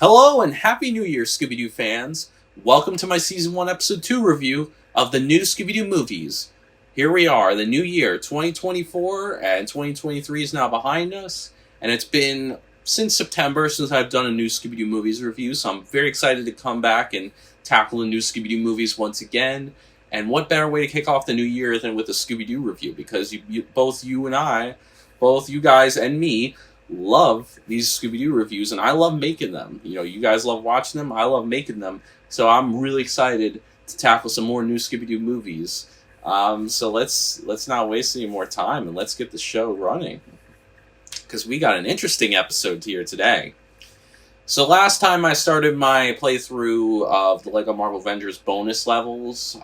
Hello and Happy New Year, Scooby Doo fans. Welcome to my Season 1, Episode 2 review of the new Scooby Doo movies. Here we are, the new year, 2024, and 2023 is now behind us. And it's been since September since I've done a new Scooby Doo movies review, so I'm very excited to come back and tackle the new Scooby Doo movies once again. And what better way to kick off the new year than with a Scooby Doo review, because both you guys and me, love these Scooby-Doo reviews, and I love making them. You know, you guys love watching them, I love making them, so I'm really excited to tackle some more new Scooby-Doo movies. So let's not waste any more time, and let's get the show running, because we got an interesting episode here today. So last time I started my playthrough of the LEGO Marvel Avengers bonus levels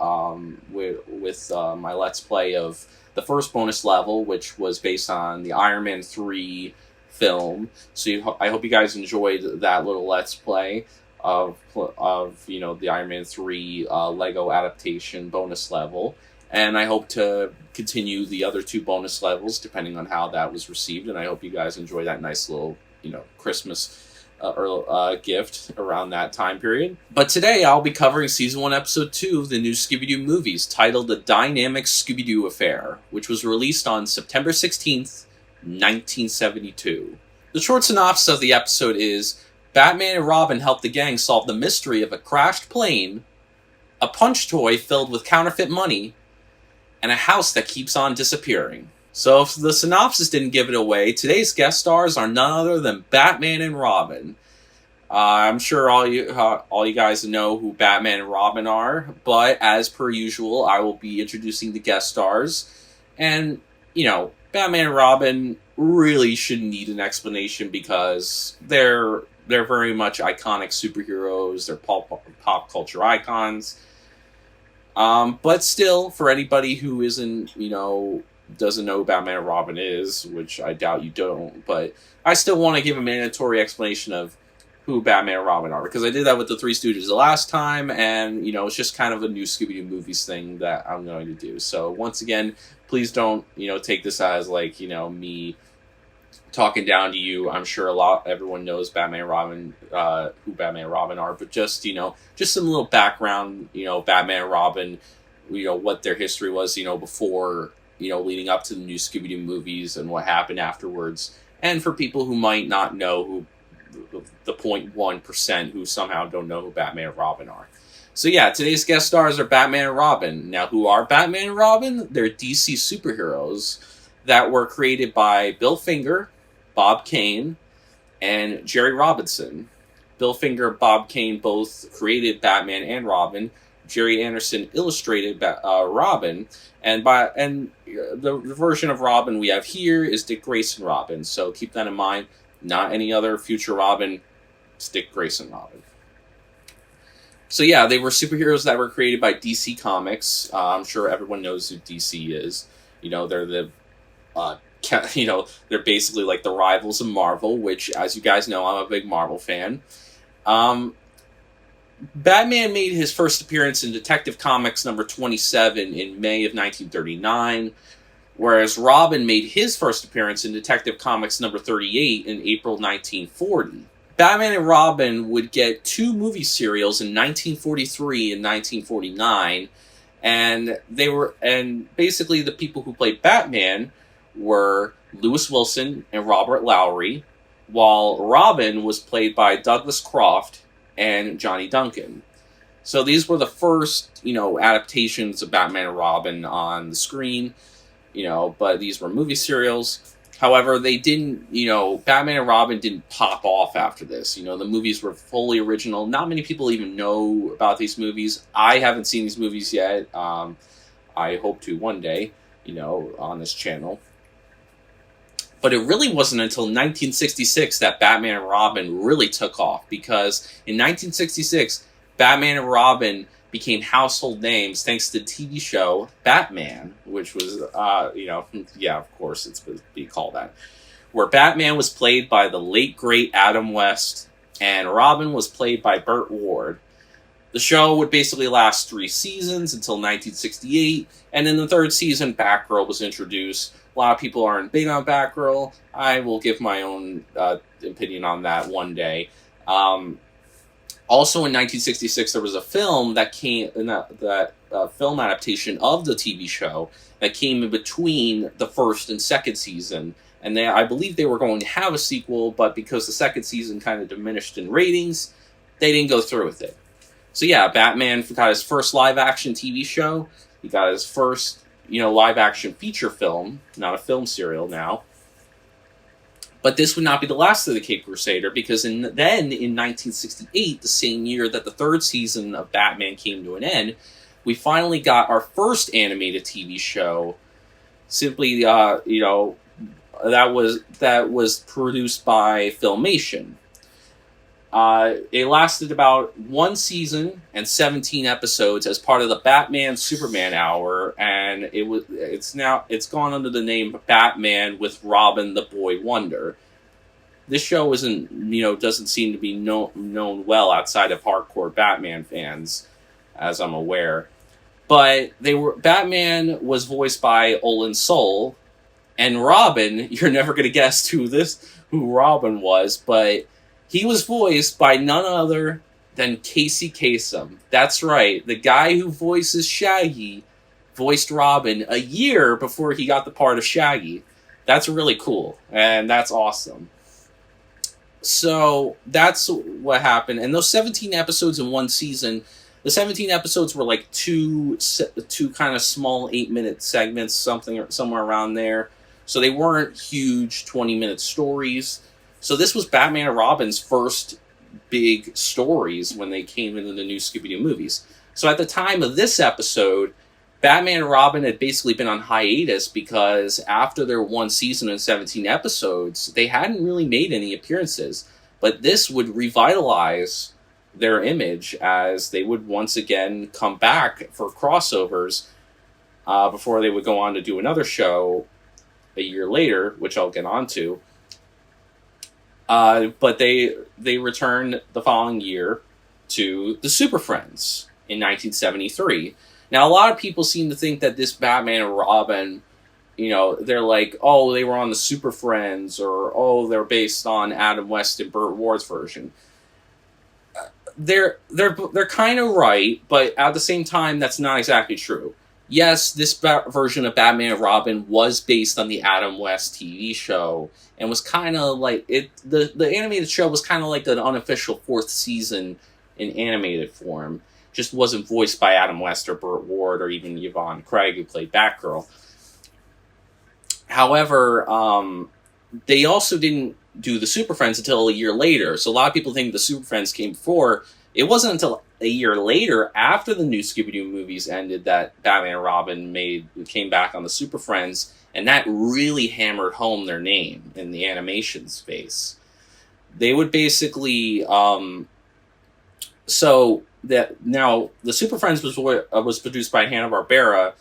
with my Let's Play of the first bonus level, which was based on the Iron Man 3 film. So I hope you guys enjoyed that little Let's Play of the Iron Man 3 Lego adaptation bonus level. And I hope to continue the other two bonus levels depending on how that was received. And I hope you guys enjoy that nice little Christmas gift around that time period. But today I'll be covering Season 1, Episode 2 of the new Scooby Doo movies, titled The Dynamic Scooby Doo Affair, which was released on September 16th, 1972. The short synopsis of the episode is: Batman and Robin help the gang solve the mystery of a crashed plane, a punch toy filled with counterfeit money, and a house that keeps on disappearing. So if the synopsis didn't give it away, today's guest stars are none other than Batman and Robin. I'm sure all you guys know who Batman and Robin are, but as per usual, I will be introducing the guest stars. And, Batman and Robin really shouldn't need an explanation because they're very much iconic superheroes. They're pop culture icons. But still, for anybody who isn't, doesn't know who Batman and Robin is, which I doubt you don't, but I still want to give a mandatory explanation of who Batman and Robin are, because I did that with the Three Stooges the last time, and, it's just kind of a new Scooby-Doo movies thing that I'm going to do. So, once again, please don't, take this as, me talking down to you. I'm sure everyone knows Batman and Robin, who Batman and Robin are, but just some little background, Batman and Robin, what their history was, before, leading up to the new Scooby-Doo movies and what happened afterwards. And for people who might not know who the 0.1% who somehow don't know who Batman and Robin are. So yeah, today's guest stars are Batman and Robin. Now, who are Batman and Robin? They're DC superheroes that were created by Bill Finger, Bob Kane, and Jerry Robinson. Bill Finger and Bob Kane both created Batman and Robin. Jerry Anderson illustrated Robin, and the version of Robin we have here is Dick Grayson Robin. So keep that in mind. Not any other future Robin, it's Dick Grayson Robin. So yeah, they were superheroes that were created by DC Comics. I'm sure everyone knows who DC is. They're they're basically like the rivals of Marvel, which, as you guys know, I'm a big Marvel fan. Batman made his first appearance in Detective Comics number 27 in May of 1939, whereas Robin made his first appearance in Detective Comics number 38 in April 1940. Batman and Robin would get two movie serials in 1943 and 1949, and basically the people who played Batman were Lewis Wilson and Robert Lowry, while Robin was played by Douglas Croft and Johnny Duncan. So these were the first, adaptations of Batman and Robin on the screen, but these were movie serials. However, they didn't, Batman and Robin didn't pop off after this. The movies were fully original. Not many people even know about these movies. I haven't seen these movies yet. I hope to one day, on this channel. But it really wasn't until 1966 that Batman and Robin really took off, because in 1966, Batman and Robin became household names thanks to the TV show Batman, which was, of course it's supposed to be called that, where Batman was played by the late, great Adam West, and Robin was played by Burt Ward. The show would basically last 3 seasons until 1968, and in the 3rd season, Batgirl was introduced. A lot of people aren't big on Batgirl. I will give my own opinion on that one day. Also in 1966, there was a film that came, film adaptation of the TV show that came in between the first and second season. And I believe they were going to have a sequel, but because the second season kind of diminished in ratings, they didn't go through with it. So yeah, Batman got his first live-action TV show. He got his first, live-action feature film, not a film serial now. But this would not be the last of the Caped Crusader, because in 1968, the same year that the third season of Batman came to an end, we finally got our first animated TV show. Simply, that was produced by Filmation. It lasted about 1 season and 17 episodes as part of the Batman Superman Hour, and it's gone under the name Batman with Robin the Boy Wonder. This show doesn't seem to be known well outside of hardcore Batman fans, as I'm aware. But Batman was voiced by Olin Soul, and Robin, you're never going to guess who Robin was, but he was voiced by none other than Casey Kasem. That's right, the guy who voices Shaggy voiced Robin a year before he got the part of Shaggy. That's really cool, and that's awesome. So that's what happened. And those 17 episodes in one season, the 17 episodes were like two kind of small 8-minute segments, somewhere around there. So they weren't huge 20-minute stories. So this was Batman and Robin's first big stories when they came into the new Scooby Doo movies. So at the time of this episode, Batman and Robin had basically been on hiatus because after their 1 season and 17 episodes, they hadn't really made any appearances. But this would revitalize their image as they would once again come back for crossovers before they would go on to do another show a year later, which I'll get onto. But they returned the following year to the Super Friends in 1973. Now, a lot of people seem to think that this Batman and Robin, they're like, oh, they were on the Super Friends, or, oh, they're based on Adam West and Burt Ward's version. They're kind of right, but at the same time, that's not exactly true. Yes, this version of Batman and Robin was based on the Adam West TV show, and was kind of like the animated show was kind of like an unofficial 4th season in animated form. Just wasn't voiced by Adam West or Burt Ward or even Yvonne Craig, who played Batgirl. However, they also didn't do the Super Friends until a year later. So a lot of people think the Super Friends came before. It wasn't until a year later, after the new Scooby Doo movies ended, that Batman and Robin came back on the Super Friends, and that really hammered home their name in the animation space. They would basically, now the Super Friends was produced by Hanna-Barbera,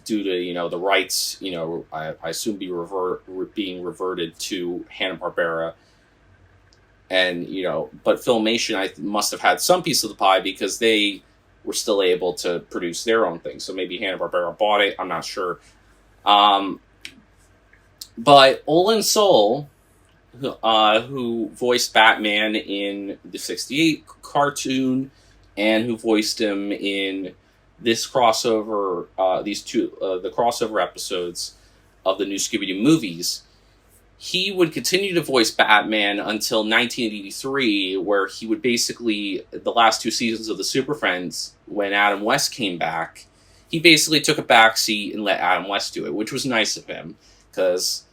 due to the rights, I assume being reverted to Hanna-Barbera. And, but Filmation must have had some piece of the pie because they were still able to produce their own thing. So maybe Hanna-Barbera bought it, I'm not sure. But Olin Soul, who voiced Batman in the 68 cartoon, and who voiced him in this crossover, the crossover episodes of the new Scooby Doo movies, he would continue to voice Batman until 1983, where he would basically, the last 2 seasons of the Super Friends, when Adam West came back, he basically took a backseat and let Adam West do it, which was nice of him, because,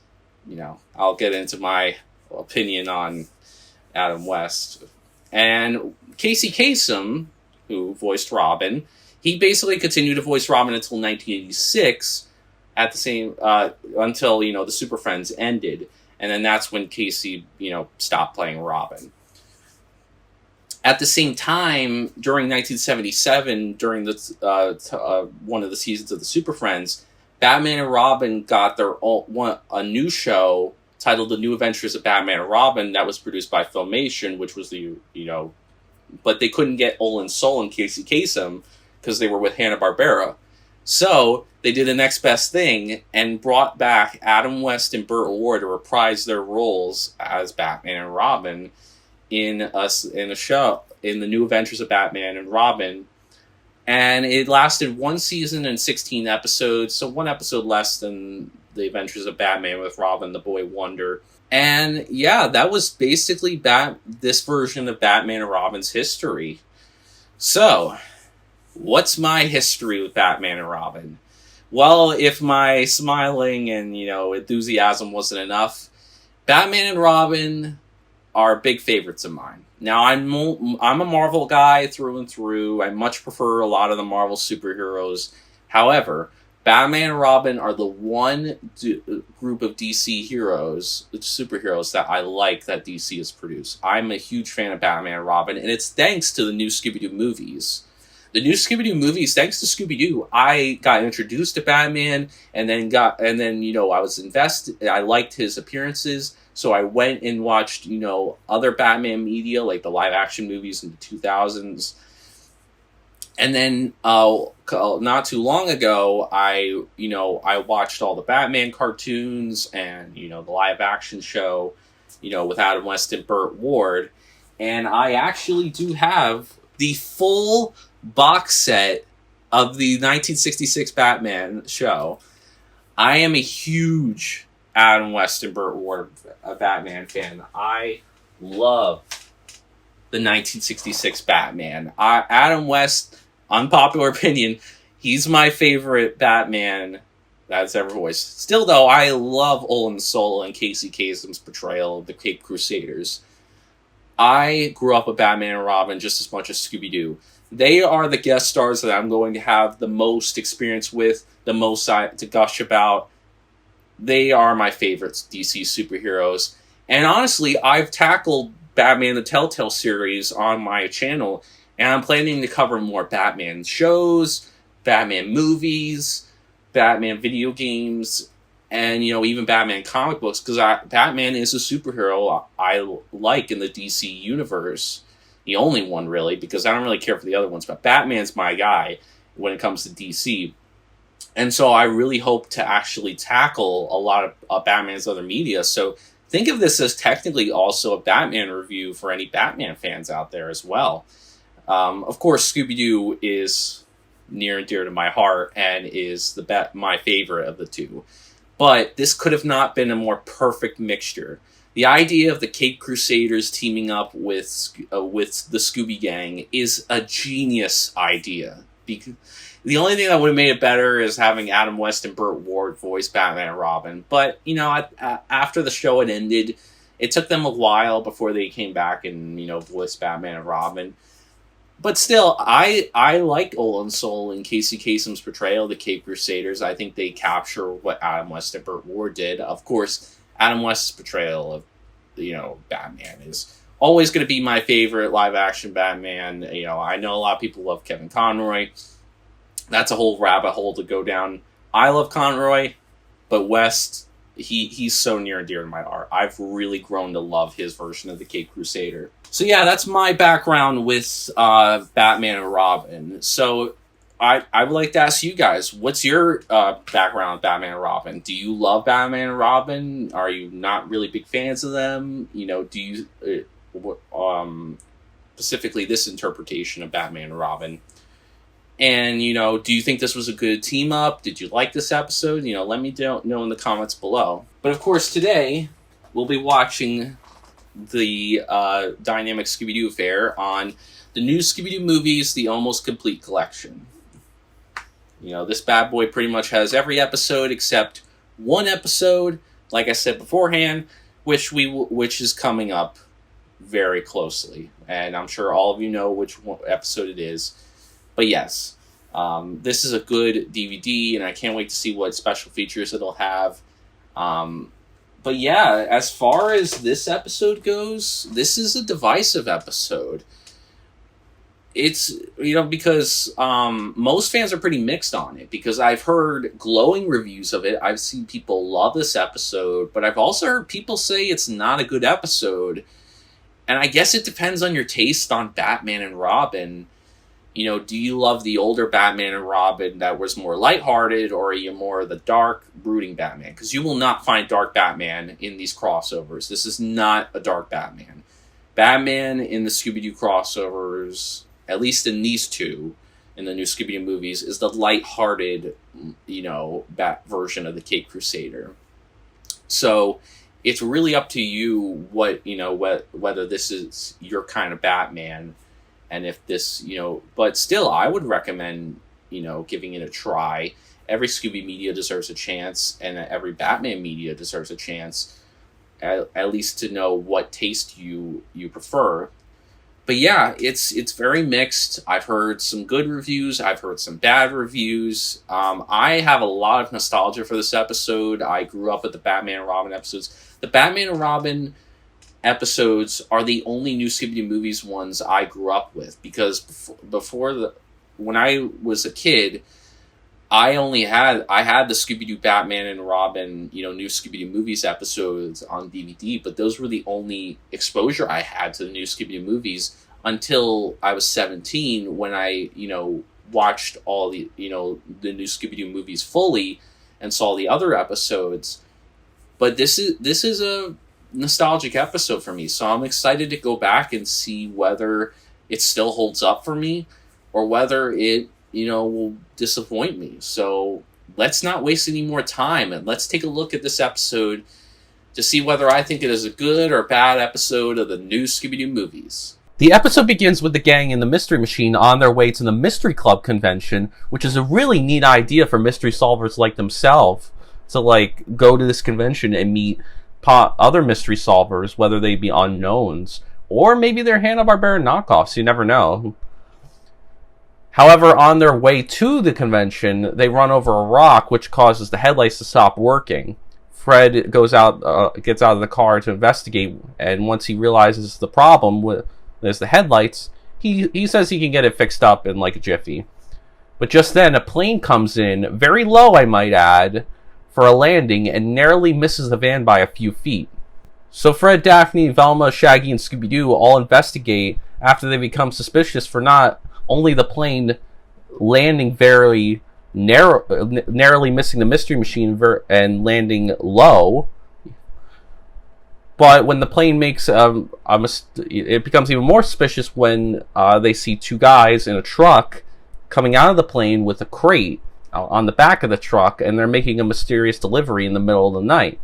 I'll get into my opinion on Adam West. And Casey Kasem, who voiced Robin, he basically continued to voice Robin until 1986, until the Super Friends ended, and then that's when Casey stopped playing Robin. At the same time, during 1977, during one of the seasons of the Super Friends, Batman and Robin got a new show titled The New Adventures of Batman and Robin that was produced by Filmation, which was but they couldn't get Olin Soul and Casey Kasem because they were with Hanna-Barbera. So they did the next best thing and brought back Adam West and Burt Ward to reprise their roles as Batman and Robin in a show in the New Adventures of Batman and Robin, and it lasted one season and 16 episodes, so one episode less than the Adventures of Batman with Robin the Boy Wonder. And yeah, that was basically this version of Batman and Robin's history. So, what's my history with Batman and Robin? Well, if my smiling and, enthusiasm wasn't enough, Batman and Robin are big favorites of mine. Now, I'm a Marvel guy through and through. I much prefer a lot of the Marvel superheroes. However, Batman and Robin are the one group of DC superheroes that I like that DC has produced. I'm a huge fan of Batman and Robin, and it's thanks to the new Scooby Doo movies. The new Scooby Doo movies, thanks to Scooby Doo, I got introduced to Batman, and then I was invested. I liked his appearances, so I went and watched other Batman media like the live action movies in the 2000s. And then not too long ago, I watched all the Batman cartoons and the live action show, with Adam West and Burt Ward, and I actually do have the full box set of the 1966 Batman show. I am a huge Adam West and Burt Ward Batman fan. I love the 1966 Batman. Adam West, unpopular opinion, he's my favorite Batman that's ever voiced. Still, though, I love Olin Soul and Casey Kasem's portrayal of the Cape Crusaders. I grew up with Batman and Robin just as much as Scooby-Doo. They are the guest stars that I'm going to have the most experience with, the most to gush about. They are my favorites, DC superheroes. And honestly, I've tackled Batman the Telltale series on my channel, and I'm planning to cover more Batman shows, Batman movies, Batman video games, and, even Batman comic books, because Batman is a superhero I like in the DC universe. The only one, really, because I don't really care for the other ones, but Batman's my guy when it comes to DC. And so I really hope to actually tackle a lot of Batman's other media. So think of this as technically also a Batman review for any Batman fans out there as well. Of course, Scooby-Doo is near and dear to my heart and is my favorite of the two. But this could have not been a more perfect mixture. The idea of the Cape Crusaders teaming up with the Scooby Gang is a genius idea. The only thing that would have made it better is having Adam West and Burt Ward voice Batman and Robin. But, after the show had ended, it took them a while before they came back and, voiced Batman and Robin. But still, I like Olin Soul and Casey Kasem's portrayal of the Cape Crusaders. I think they capture what Adam West and Burt Ward did. Of course, Adam West's portrayal of, Batman is always going to be my favorite live-action Batman. I know a lot of people love Kevin Conroy. That's a whole rabbit hole to go down. I love Conroy, but West, he's so near and dear to my heart. I've really grown to love his version of the Cape Crusader. So yeah, that's my background with Batman and Robin. So I would like to ask you guys, what's your background with Batman and Robin? Do you love Batman and Robin? Are you not really big fans of them? Do you specifically this interpretation of Batman and Robin? And, do you think this was a good team up? Did you like this episode? Let me know in the comments below. But of course, today we'll be watching the Dynamic Scooby-Doo affair on the new Scooby Doo Movies, the Almost Complete Collection. This bad boy pretty much has every episode except one episode, like I said beforehand, which is coming up very closely. And I'm sure all of you know which episode it is. But yes, this is a good DVD, and I can't wait to see what special features it'll have. But yeah, as far as this episode goes, this is a divisive episode. It's, because most fans are pretty mixed on it, because I've heard glowing reviews of it. I've seen people love this episode, but I've also heard people say it's not a good episode. And I guess it depends on your taste on Batman and Robin. Do you love the older Batman and Robin that was more lighthearted, or are you more the dark, brooding Batman? Because you will not find dark Batman in these crossovers. This is not a dark Batman. Batman in the Scooby Doo crossovers, at least in these two, in the new Scooby Doo movies, is the lighthearted, Bat version of the Cape Crusader. So it's really up to you whether this is your kind of Batman, and if this, but still, I would recommend, giving it a try. Every Scooby media deserves a chance, and every Batman media deserves a chance, at least to know what taste you prefer. But yeah, it's very mixed. I've heard some good reviews. I've heard some bad reviews. I have a lot of nostalgia for this episode. I grew up with the Batman and Robin episodes. The Batman and Robin episodes are the only new Scooby Doo movies ones I grew up with, because when I was a kid, I had the Scooby Doo Batman and Robin, new Scooby Doo movies episodes on DVD, but those were the only exposure I had to the new Scooby Doo movies until I was 17, when I, watched all the, the new Scooby Doo movies fully and saw the other episodes. But this is a nostalgic episode for me, so I'm excited to go back and see whether it still holds up for me or whether it will disappoint me. So let's not waste any more time, and let's take a look at this episode to see whether I think it is a good or bad episode of the new Scooby Doo movies. The episode begins with the gang in the Mystery Machine on their way to the Mystery Club convention, which is a really neat idea for mystery solvers like themselves to go to this convention and meet other mystery solvers, whether they be unknowns or maybe they're Hanna-Barbera knockoffs. You never know. However, on their way to the convention, they run over a rock, which causes the headlights to stop working. Fred gets out of the car to investigate, and once he realizes the problem is the headlights, he says he can get it fixed up in a jiffy. But just then, a plane comes in, very low I might add, for a landing, and narrowly misses the van by a few feet. So Fred, Daphne, Velma, Shaggy, and Scooby-Doo all investigate after they become suspicious for not only the plane landing very narrowly missing the Mystery Machine and landing low, but when the plane makes it becomes even more suspicious when they see two guys in a truck coming out of the plane with a crate on the back of the truck, and they're making a mysterious delivery in the middle of the night.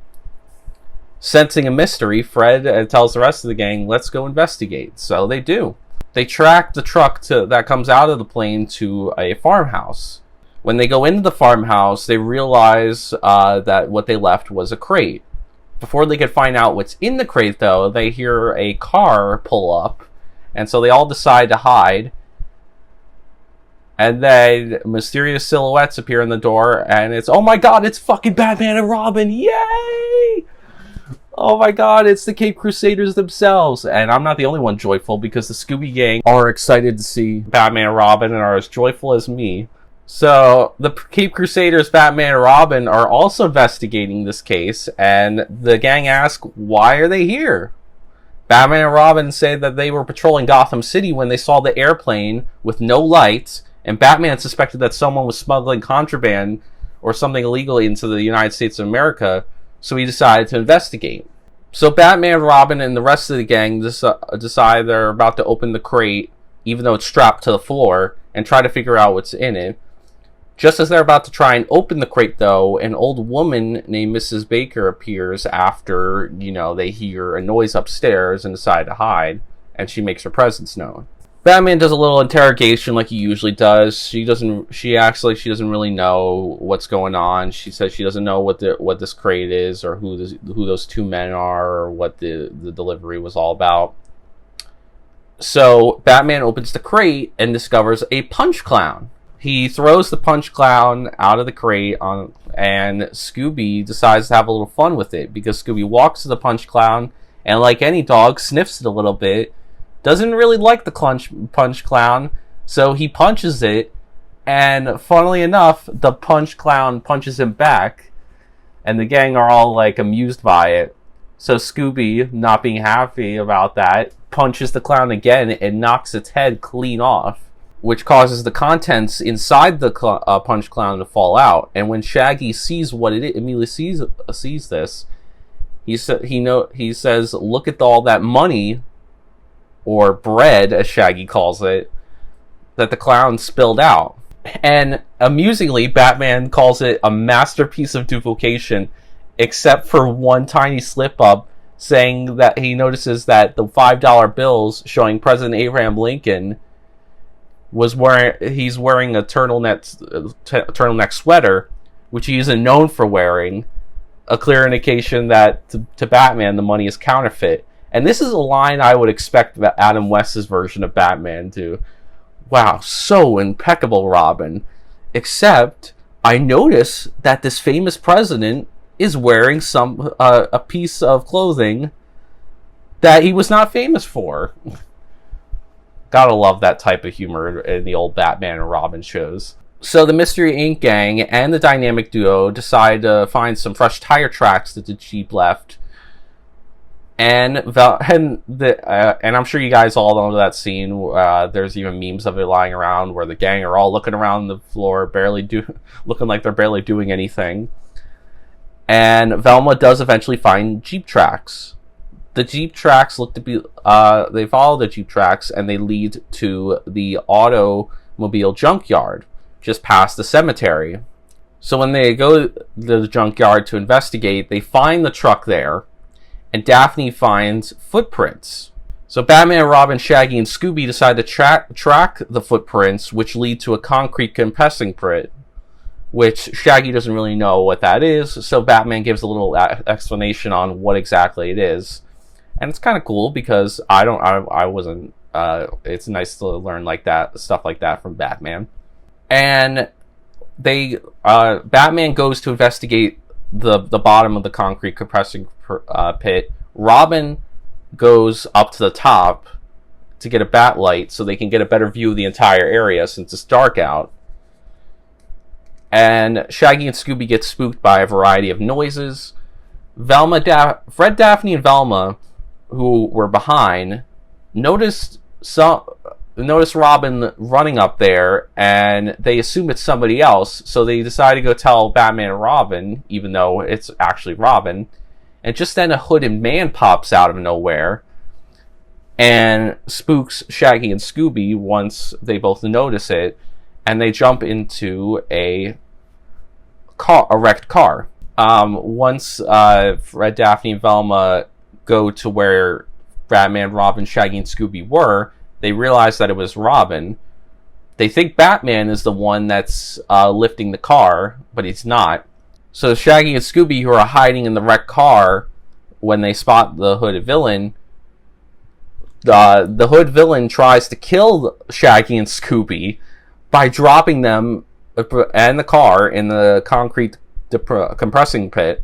Sensing a mystery, Fred tells the rest of the gang, "Let's go investigate." So they do. They track the truck that comes out of the plane to a farmhouse. When they go into the farmhouse, they realize that what they left was a crate. Before they could find out what's in the crate, though, they hear a car pull up, and so they all decide to hide. And then mysterious silhouettes appear in the door, and oh my god, it's fucking Batman and Robin! Yay! Oh my god, it's the Cape Crusaders themselves. And I'm not the only one joyful, because the Scooby Gang are excited to see Batman and Robin and are as joyful as me. So the Cape Crusaders, Batman and Robin, are also investigating this case, and the gang ask, why are they here? Batman and Robin say that they were patrolling Gotham City when they saw the airplane with no lights, and Batman suspected that someone was smuggling contraband or something illegally into the United States of America, so he decided to investigate. So Batman, Robin, and the rest of the gang decide they're about to open the crate, even though it's strapped to the floor, and try to figure out what's in it. Just as they're about to try and open the crate, though, an old woman named Mrs. Baker appears after, they hear a noise upstairs and decide to hide, and she makes her presence known. Batman does a little interrogation like he usually does. She acts like she doesn't really know what's going on. She says she doesn't know what this crate is, or who those two men are, or what the delivery was all about. So Batman opens the crate and discovers a punch clown. He throws the punch clown out of the crate and Scooby decides to have a little fun with it, because Scooby walks to the punch clown and, like any dog, sniffs it a little bit. Doesn't really like the punch clown, so he punches it, and funnily enough, the punch clown punches him back, and the gang are all amused by it. So Scooby, not being happy about that, punches the clown again and knocks its head clean off, which causes the contents inside the punch clown to fall out. And when Shaggy sees what it is, immediately sees this, he says, "Look at all that money or bread, as Shaggy calls it, that the clown spilled out. And amusingly, Batman calls it a masterpiece of duplication, except for one tiny slip-up, saying that he notices that the $5 bills showing President Abraham Lincoln he's wearing a turtleneck sweater, which he isn't known for wearing, a clear indication that to Batman the money is counterfeit. And this is a line I would expect Adam West's version of Batman to. Wow, so impeccable, Robin. Except I notice that this famous president is wearing a piece of clothing that he was not famous for. Gotta love that type of humor in the old Batman and Robin shows. So the Mystery Inc. gang and the dynamic duo decide to find some fresh tire tracks that the Jeep left. And I'm sure you guys all know that scene. There's even memes of it lying around where the gang are all looking around the floor, looking like they're barely doing anything. And Velma does eventually find Jeep tracks. The Jeep tracks look to be, they follow the Jeep tracks and they lead to the automobile junkyard, just past the cemetery. So when they go to the junkyard to investigate, they find the truck there, and Daphne finds footprints. So Batman, Robin, Shaggy, and Scooby decide to track the footprints, which lead to a concrete compressing pit, which Shaggy doesn't really know what that is, so Batman gives a little explanation on what exactly it is. And it's kind of cool because it's nice to learn stuff like that from Batman. And Batman goes to investigate the bottom of the concrete compressing pit. Robin goes up to the top to get a bat light so they can get a better view of the entire area since it's dark out. And Shaggy and Scooby get spooked by a variety of noises. Fred, Daphne, and Velma, who were behind, noticed Robin running up there, and they assume it's somebody else, so they decide to go tell Batman and Robin, even though it's actually Robin. And just then a hooded man pops out of nowhere and spooks Shaggy and Scooby once they both notice it, and they jump into a wrecked car. Once Fred, Daphne, and Velma go to where Batman, Robin, Shaggy, and Scooby were, they realize that it was Robin. They think Batman is the one that's lifting the car, but he's not. So Shaggy and Scooby, who are hiding in the wrecked car, when they spot the hooded villain, the hood villain tries to kill Shaggy and Scooby by dropping them and the car in the concrete compressing pit.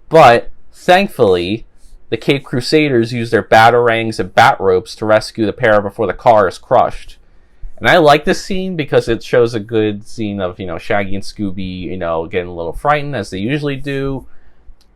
But thankfully, the Cape Crusaders use their batarangs and bat ropes to rescue the pair before the car is crushed. And I like this scene because it shows a good scene of, Shaggy and Scooby, getting a little frightened as they usually do.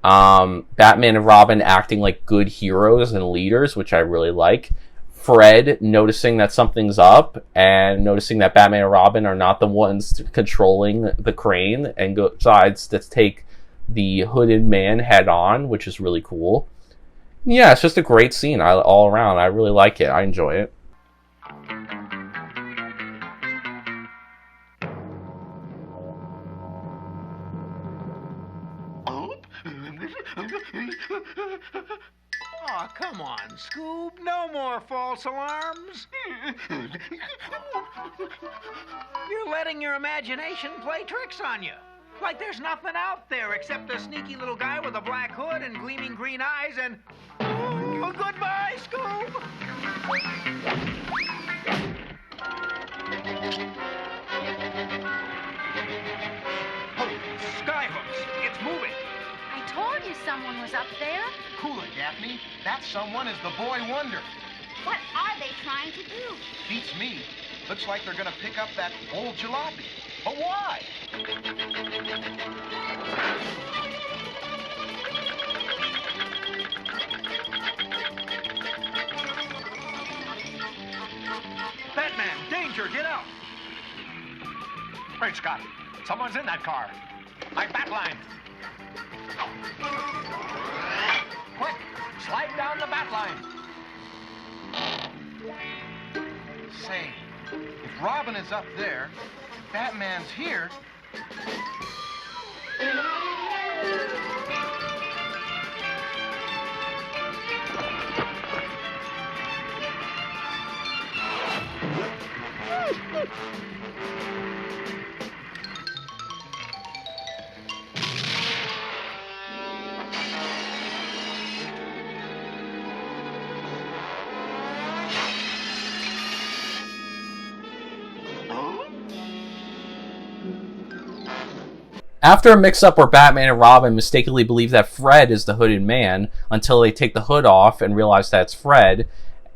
Batman and Robin acting like good heroes and leaders, which I really like. Fred noticing that something's up and noticing that Batman and Robin are not the ones controlling the crane and decides to take the hooded man head on, which is really cool. Yeah, it's just a great scene all around. I really like it. I enjoy it. Oh, come on, Scoob. No more false alarms. You're letting your imagination play tricks on you. Like there's nothing out there except a sneaky little guy with a black hood and gleaming green eyes and... Oh, goodbye, Scoob! Skyhooks! It's moving! I told you someone was up there. Cool it, Daphne. That someone is the Boy Wonder. What are they trying to do? Beats me. Looks like they're gonna pick up that old jalopy. But why? Batman, danger, get out! Great Scott. Someone's in that car. My bat line. Quick, slide down the bat line. Say, if Robin is up there, Batman's here. After a mix-up where Batman and Robin mistakenly believe that Fred is the hooded man until they take the hood off and realize that's Fred,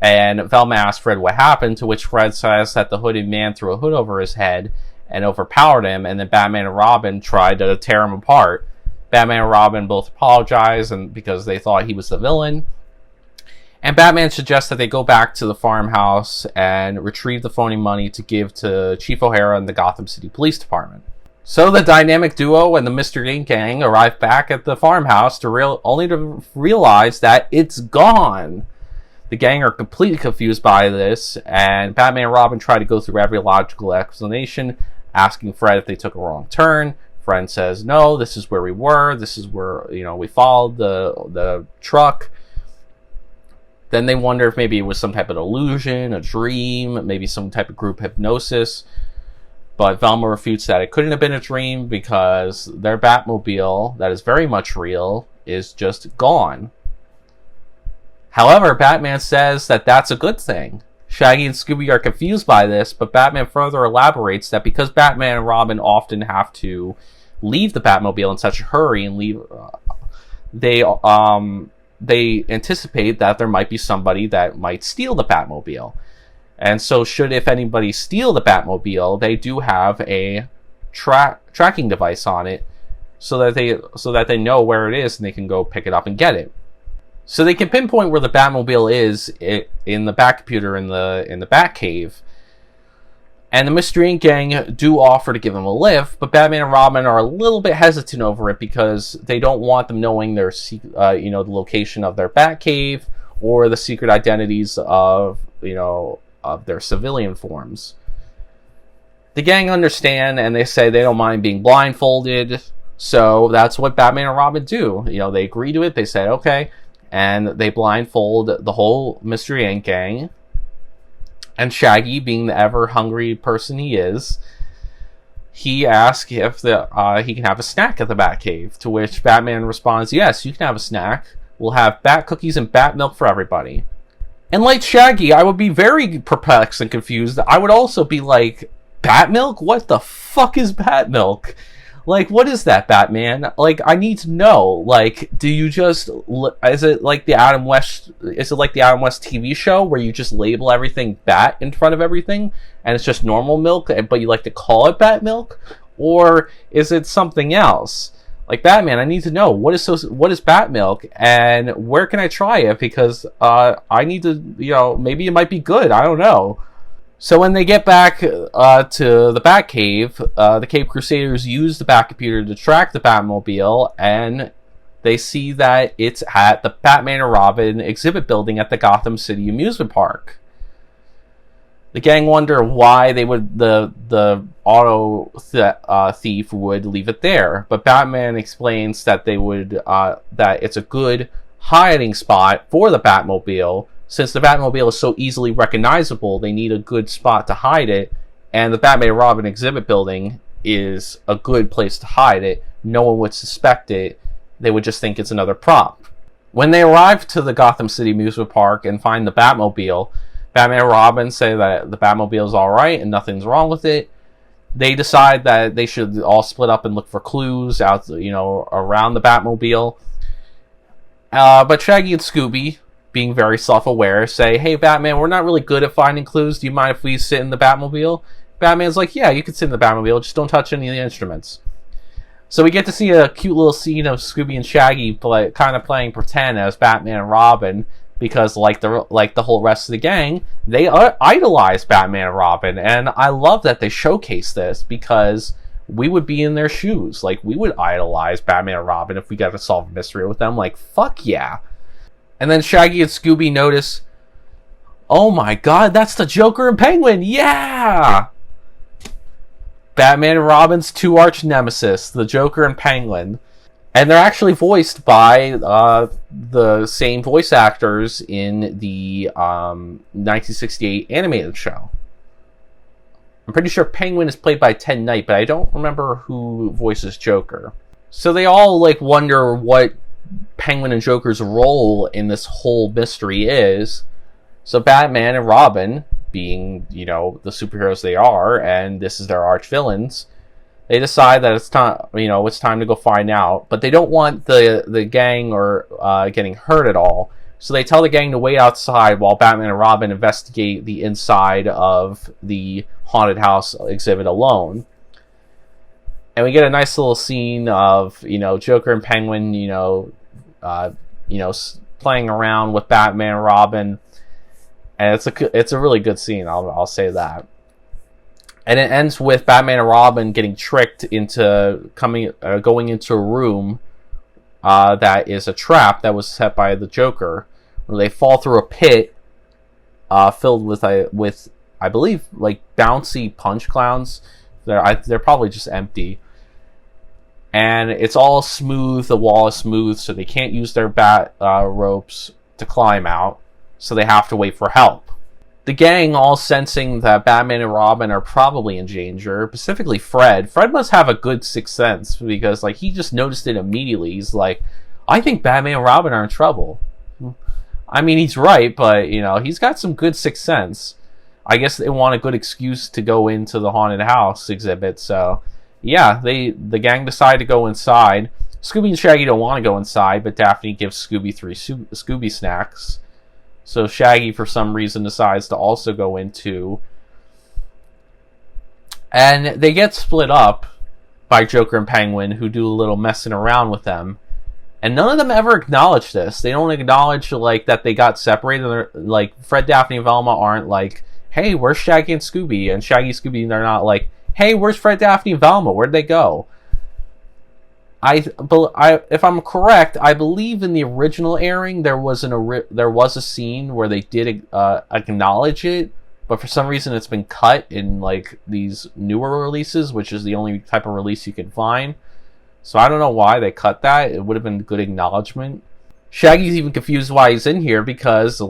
and Velma asks Fred what happened, to which Fred says that the hooded man threw a hood over his head and overpowered him, and then Batman and Robin tried to tear him apart. Batman and Robin both apologize because they thought he was the villain, and Batman suggests that they go back to the farmhouse and retrieve the phony money to give to Chief O'Hara and the Gotham City Police Department. So the dynamic duo and the Mr. Ink gang arrive back at the farmhouse only to realize that it's gone. The gang are completely confused by this, and Batman and Robin try to go through every logical explanation, asking Fred if they took a wrong turn. Fred says, no, this is where we were. This is where, we followed the truck. Then they wonder if maybe it was some type of illusion, a dream, maybe some type of group hypnosis. But Velma refutes that it couldn't have been a dream because their Batmobile, that is very much real, is just gone. However, Batman says that that's a good thing. Shaggy and Scooby are confused by this, but Batman further elaborates that because Batman and Robin often have to leave the Batmobile in such a hurry and leave, they anticipate that there might be somebody that might steal the Batmobile. And so if anybody steal the Batmobile, they do have a tracking device on it so that they know where it is and they can go pick it up and get it. So they can pinpoint where the Batmobile is in the Batcomputer in the Batcave. And the Mystery Inc. gang do offer to give them a lift, but Batman and Robin are a little bit hesitant over it because they don't want them knowing their the location of their Batcave or the secret identities of their civilian forms. The gang understand, and they say they don't mind being blindfolded, so that's what Batman and Robin do. They agree to it, they say, okay, and they blindfold the whole Mystery Inc. gang, and Shaggy, being the ever-hungry person he is, he asks if he can have a snack at the Batcave, to which Batman responds, yes, you can have a snack. We'll have Bat cookies and Bat milk for everybody. And like Shaggy, I would be very perplexed and confused. I would also be like, Bat milk? What the fuck is Bat milk? Like, what is that, Batman? Like, I need to know. Like, do you just... Is it like the Adam West TV show where you just label everything Bat in front of everything and it's just normal milk, but you like to call it Bat milk? Or is it something else? Like, Batman, I need to know, what is Bat milk, and where can I try it? Because I need to, maybe it might be good. I don't know. So when they get back to the Batcave, the Cape Crusaders use the Batcomputer to track the Batmobile, and they see that it's at the Batman and Robin exhibit building at the Gotham City amusement park. The gang wonder why the auto thief would leave it there, but Batman explains that that it's a good hiding spot for the Batmobile. Since the Batmobile is so easily recognizable, they need a good spot to hide it, and the Batman and Robin exhibit building is a good place to hide it. No one would suspect it. They would just think it's another prop. When they arrive to the Gotham City amusement park and find the Batmobile, Batman and Robin say that the Batmobile is alright and nothing's wrong with it. They decide that they should all split up and look for clues out, around the Batmobile. But Shaggy and Scooby, being very self-aware, say, hey, Batman, we're not really good at finding clues. Do you mind if we sit in the Batmobile? Batman's like, yeah, you can sit in the Batmobile, just don't touch any of the instruments. So we get to see a cute little scene of Scooby and Shaggy kind of playing pretend as Batman and Robin, because like the whole rest of the gang, they idolize Batman and Robin, and I love that they showcase this because we would be in their shoes. Like, we would idolize Batman and Robin if we got to solve a mystery with them. Like, fuck yeah. And then Shaggy and Scooby notice Oh my god, that's the Joker and Penguin! Yeah! Batman and Robin's two arch nemesis, the Joker and Penguin. And they're actually voiced by the same voice actors in the 1968 animated show. I'm pretty sure Penguin is played by Ted Knight, but I don't remember who voices Joker. So they all wonder what Penguin and Joker's role in this whole mystery is. So Batman and Robin, being, the superheroes they are, and this is their arch villains, they decide that it's time, it's time to go find out. But they don't want the gang or getting hurt at all. So they tell the gang to wait outside while Batman and Robin investigate the inside of the haunted house exhibit alone. And we get a nice little scene of, Joker and Penguin, playing around with Batman and Robin. And it's a really good scene, I'll say that. And it ends with Batman and Robin getting tricked into going into a room that is a trap that was set by the Joker, where they fall through a pit filled with I believe bouncy punch clowns. They're probably just empty, and it's all smooth. The wall is smooth, so they can't use their bat ropes to climb out. So they have to wait for help. The gang, all sensing that Batman and Robin are probably in danger, specifically Fred. Fred must have a good sixth sense, because he just noticed it immediately. He's like, I think Batman and Robin are in trouble. I mean, he's right, but, he's got some good sixth sense. I guess they want a good excuse to go into the haunted house exhibit, so yeah, the gang decide to go inside. Scooby and Shaggy don't want to go inside, but Daphne gives Scooby 3 Scooby snacks. So Shaggy, for some reason, decides to also go into. And they get split up by Joker and Penguin, who do a little messing around with them. And none of them ever acknowledge this. They don't acknowledge, that they got separated. Fred, Daphne, and Velma aren't hey, where's Shaggy and Scooby? And Shaggy and Scooby, they're not hey, where's Fred, Daphne, and Velma? Where'd they go? If I'm correct, I believe in the original airing there was a scene where they did acknowledge it, but for some reason it's been cut in these newer releases, which is the only type of release you can find. So I don't know why they cut that. It would have been good acknowledgement. Shaggy's even confused why he's in here, because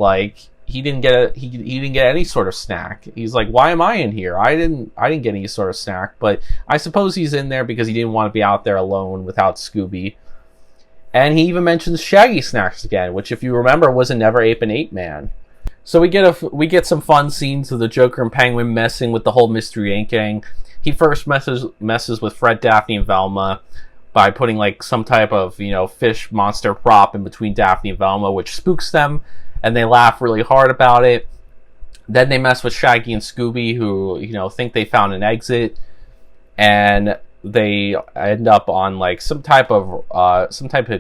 he didn't get he didn't get any sort of snack. He's like, why am I in here? I didn't get any sort of snack. But I suppose he's in there because he didn't want to be out there alone without Scooby. And he even mentions Shaggy snacks again, which, if you remember, was a Never Ape and Ape Man. So we get some fun scenes of the Joker and Penguin messing with the whole Mystery Inc. gang. He first messes with Fred, Daphne, and Velma by putting some type of fish monster prop in between Daphne and Velma, which spooks them. And they laugh really hard about it. Then they mess with Shaggy and Scooby, who, think they found an exit. And they end up on, some type of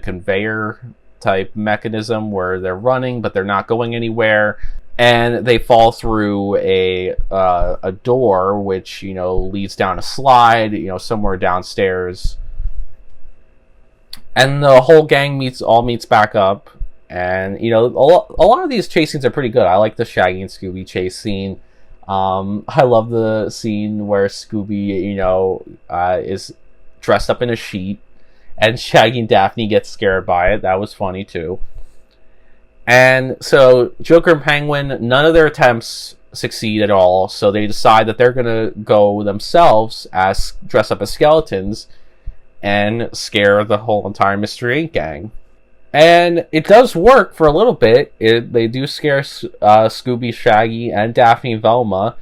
conveyor type mechanism where they're running, but they're not going anywhere. And they fall through a door, which, leads down a slide, somewhere downstairs. And the whole gang meets back up. And, a lot of these chase scenes are pretty good. I like the Shaggy and Scooby chase scene. I love the scene where Scooby, is dressed up in a sheet, and Shaggy and Daphne get scared by it. That was funny, too. And so Joker and Penguin, none of their attempts succeed at all, so they decide that they're going to go themselves dress up as skeletons and scare the whole entire Mystery Inc. gang. And it does work for a little bit. They do scare Scooby, Shaggy, and Daphne and Velma.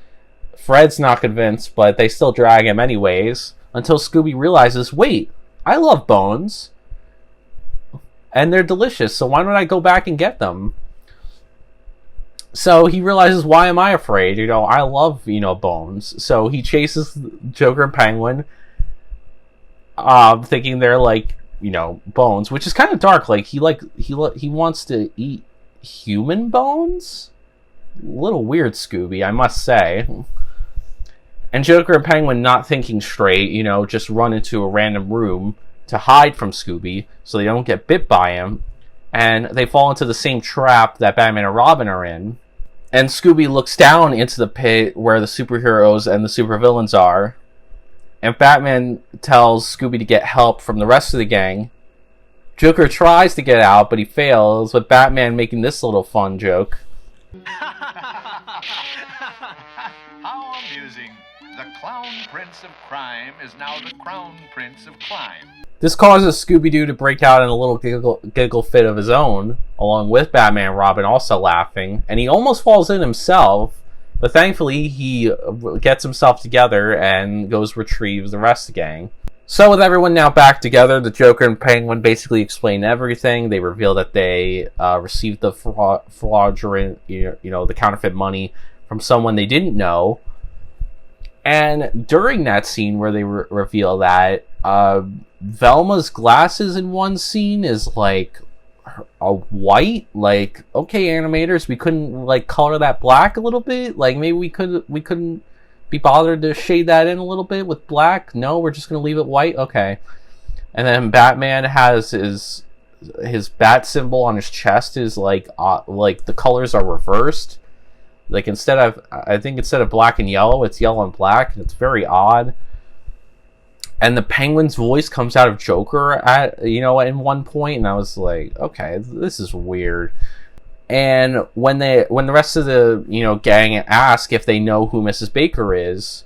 Fred's not convinced, but they still drag him anyways, until Scooby realizes, wait, I love bones. And they're delicious, so why don't I go back and get them? So he realizes, why am I afraid? I love, bones. So he chases Joker and Penguin, thinking they're bones, which is kind of dark. He wants to eat human bones. A little weird, Scooby, I must say. And Joker and Penguin, not thinking straight, just run into a random room to hide from Scooby so they don't get bit by him. And they fall into the same trap that Batman and Robin are in. And Scooby looks down into the pit where the superheroes and the supervillains are. And Batman tells Scooby to get help from the rest of the gang. Joker tries to get out, but he fails, with Batman making this little fun joke. How amusing. The Clown Prince of Crime is now the Crown Prince of Crime. This causes Scooby-Doo to break out in a little giggle fit of his own, along with Batman and Robin also laughing, and he almost falls in himself, but thankfully he gets himself together and goes retrieve the rest of the gang. So with everyone now back together, the Joker and Penguin basically explain everything. They reveal that they received the fraudulent, the counterfeit money from someone they didn't know. And during that scene where they reveal that, Velma's glasses in one scene is like a white. Like, okay, animators, we couldn't like color that black a little bit. Like maybe we couldn't be bothered to shade that in a little bit with black. No, we're just gonna leave it white. Okay. And then Batman has his bat symbol on his chest is like the colors are reversed. Like instead of black and yellow, it's yellow and black, and it's very odd. And the Penguin's voice comes out of Joker at in one point, and I was like, okay, this is weird. And when the rest of the gang ask if they know who Mrs. Baker is,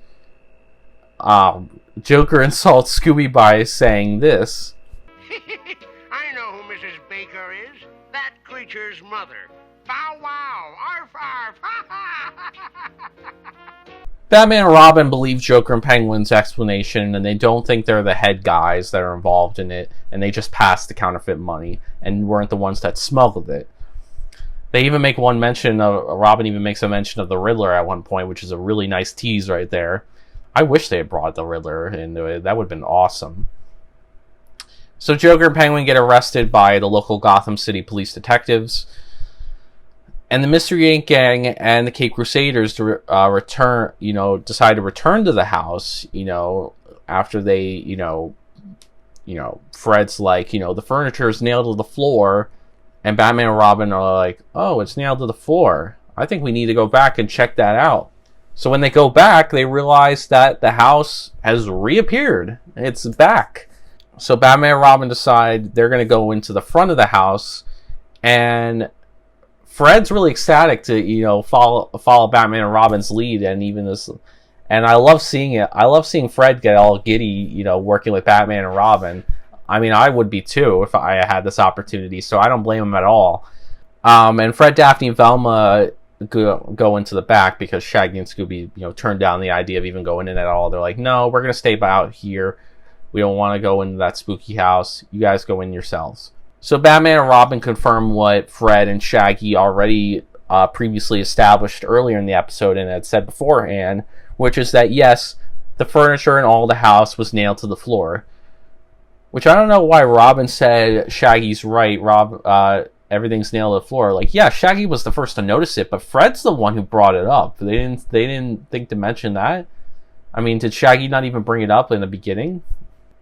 Joker insults Scooby by saying this. I know who Mrs. Baker is. That creature's mother. Bow wow! Arf arf! Ha ha! Batman and Robin believe Joker and Penguin's explanation, and they don't think they're the head guys that are involved in it, and they just passed the counterfeit money and weren't the ones that smuggled it. They even make Robin even makes a mention of the Riddler at one point, which is a really nice tease right there. I wish they had brought the Riddler into it. That would have been awesome. So Joker and Penguin get arrested by the local Gotham City police detectives. And the Mystery Inc. gang and the Cape Crusaders decide to return to the house, after they, Fred's like, the furniture is nailed to the floor, and Batman and Robin are like, oh, it's nailed to the floor. I think we need to go back and check that out. So when they go back, they realize that the house has reappeared. It's back. So Batman and Robin decide they're going to go into the front of the house, and Fred's really ecstatic to follow Batman and Robin's lead, and I love seeing it. I love seeing Fred get all giddy, working with Batman and Robin. I mean, I would be too if I had this opportunity, so I don't blame him at all. And Fred, Daphne, and Velma go into the back because Shaggy and Scooby, turned down the idea of even going in at all. They're like, no, we're gonna stay out here. We don't want to go into that spooky house. You guys go in yourselves. So Batman and Robin confirm what Fred and Shaggy already previously established earlier in the episode and had said beforehand, which is that yes, the furniture in all the house was nailed to the floor. Which I don't know why Robin said Shaggy's right. Everything's nailed to the floor. Like, yeah, Shaggy was the first to notice it, but Fred's the one who brought it up. They didn't think to mention that. I mean, did Shaggy not even bring it up in the beginning?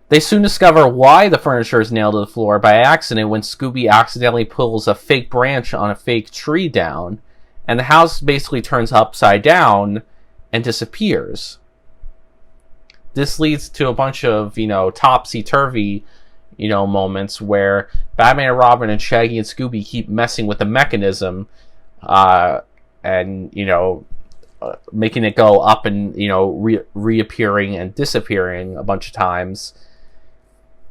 They soon discover why the furniture is nailed to the floor by accident when Scooby accidentally pulls a fake branch on a fake tree down, and the house basically turns upside down and disappears. This leads to a bunch of, topsy-turvy, moments where Batman and Robin and Shaggy and Scooby keep messing with the mechanism, and, making it go up and, reappearing and disappearing a bunch of times.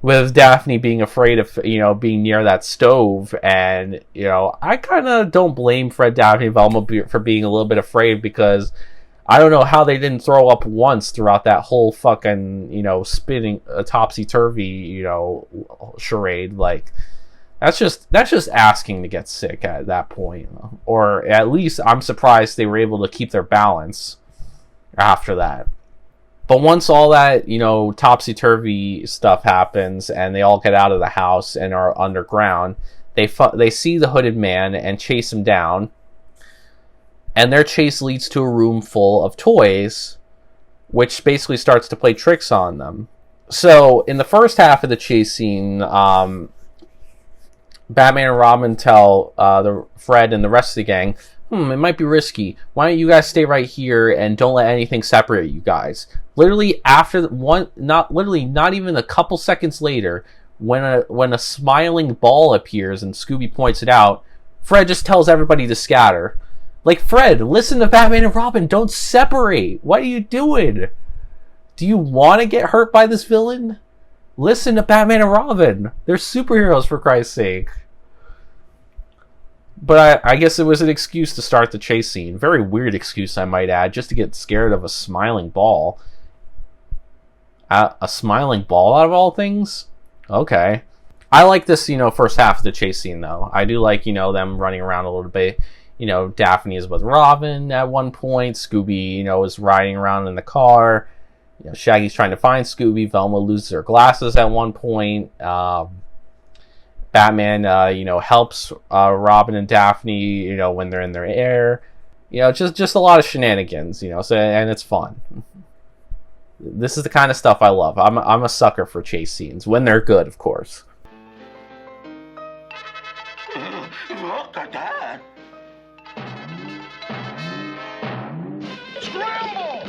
With Daphne being afraid of, being near that stove. And, I kind of don't blame Fred, Daphne, and Velma for being a little bit afraid, because I don't know how they didn't throw up once throughout that whole fucking, spinning topsy-turvy, charade. Like, that's just asking to get sick at that point. Or at least I'm surprised they were able to keep their balance after that. But once all that, topsy-turvy stuff happens and they all get out of the house and are underground, they see the hooded man and chase him down. And their chase leads to a room full of toys, which basically starts to play tricks on them. So, in the first half of the chase scene, Batman and Robin tell the Fred and the rest of the gang, it might be risky. Why don't you guys stay right here and don't let anything separate you guys? Literally not even a couple seconds later, when a smiling ball appears and Scooby points it out, Fred just tells everybody to scatter. Like, Fred, listen to Batman and Robin, don't separate. What are you doing? Do you want to get hurt by this villain? Listen to Batman and Robin. They're superheroes, for Christ's sake. But I guess it was an excuse to start the chase scene. Very weird excuse, I might add, just to get scared of a smiling ball. A smiling ball out of all things? Okay. I like this, first half of the chase scene, though. I do like, them running around a little bit. Daphne is with Robin at one point. Scooby, is riding around in the car. Shaggy's trying to find Scooby. Velma loses her glasses at one point. Batman, helps Robin and Daphne, when they're in their air. Just a lot of shenanigans, so, and it's fun. This is the kind of stuff I love. I'm a sucker for chase scenes, when they're good, of course. Look at that. Scramble!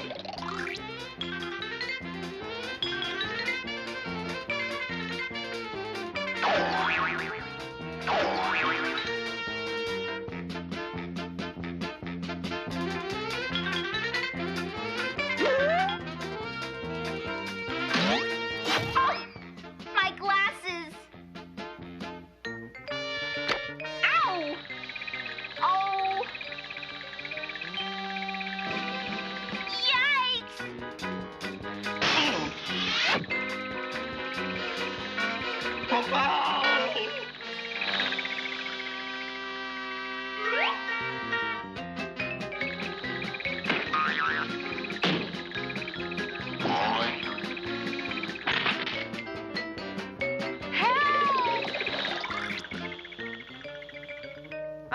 My glasses! Ow! Oh! Yikes!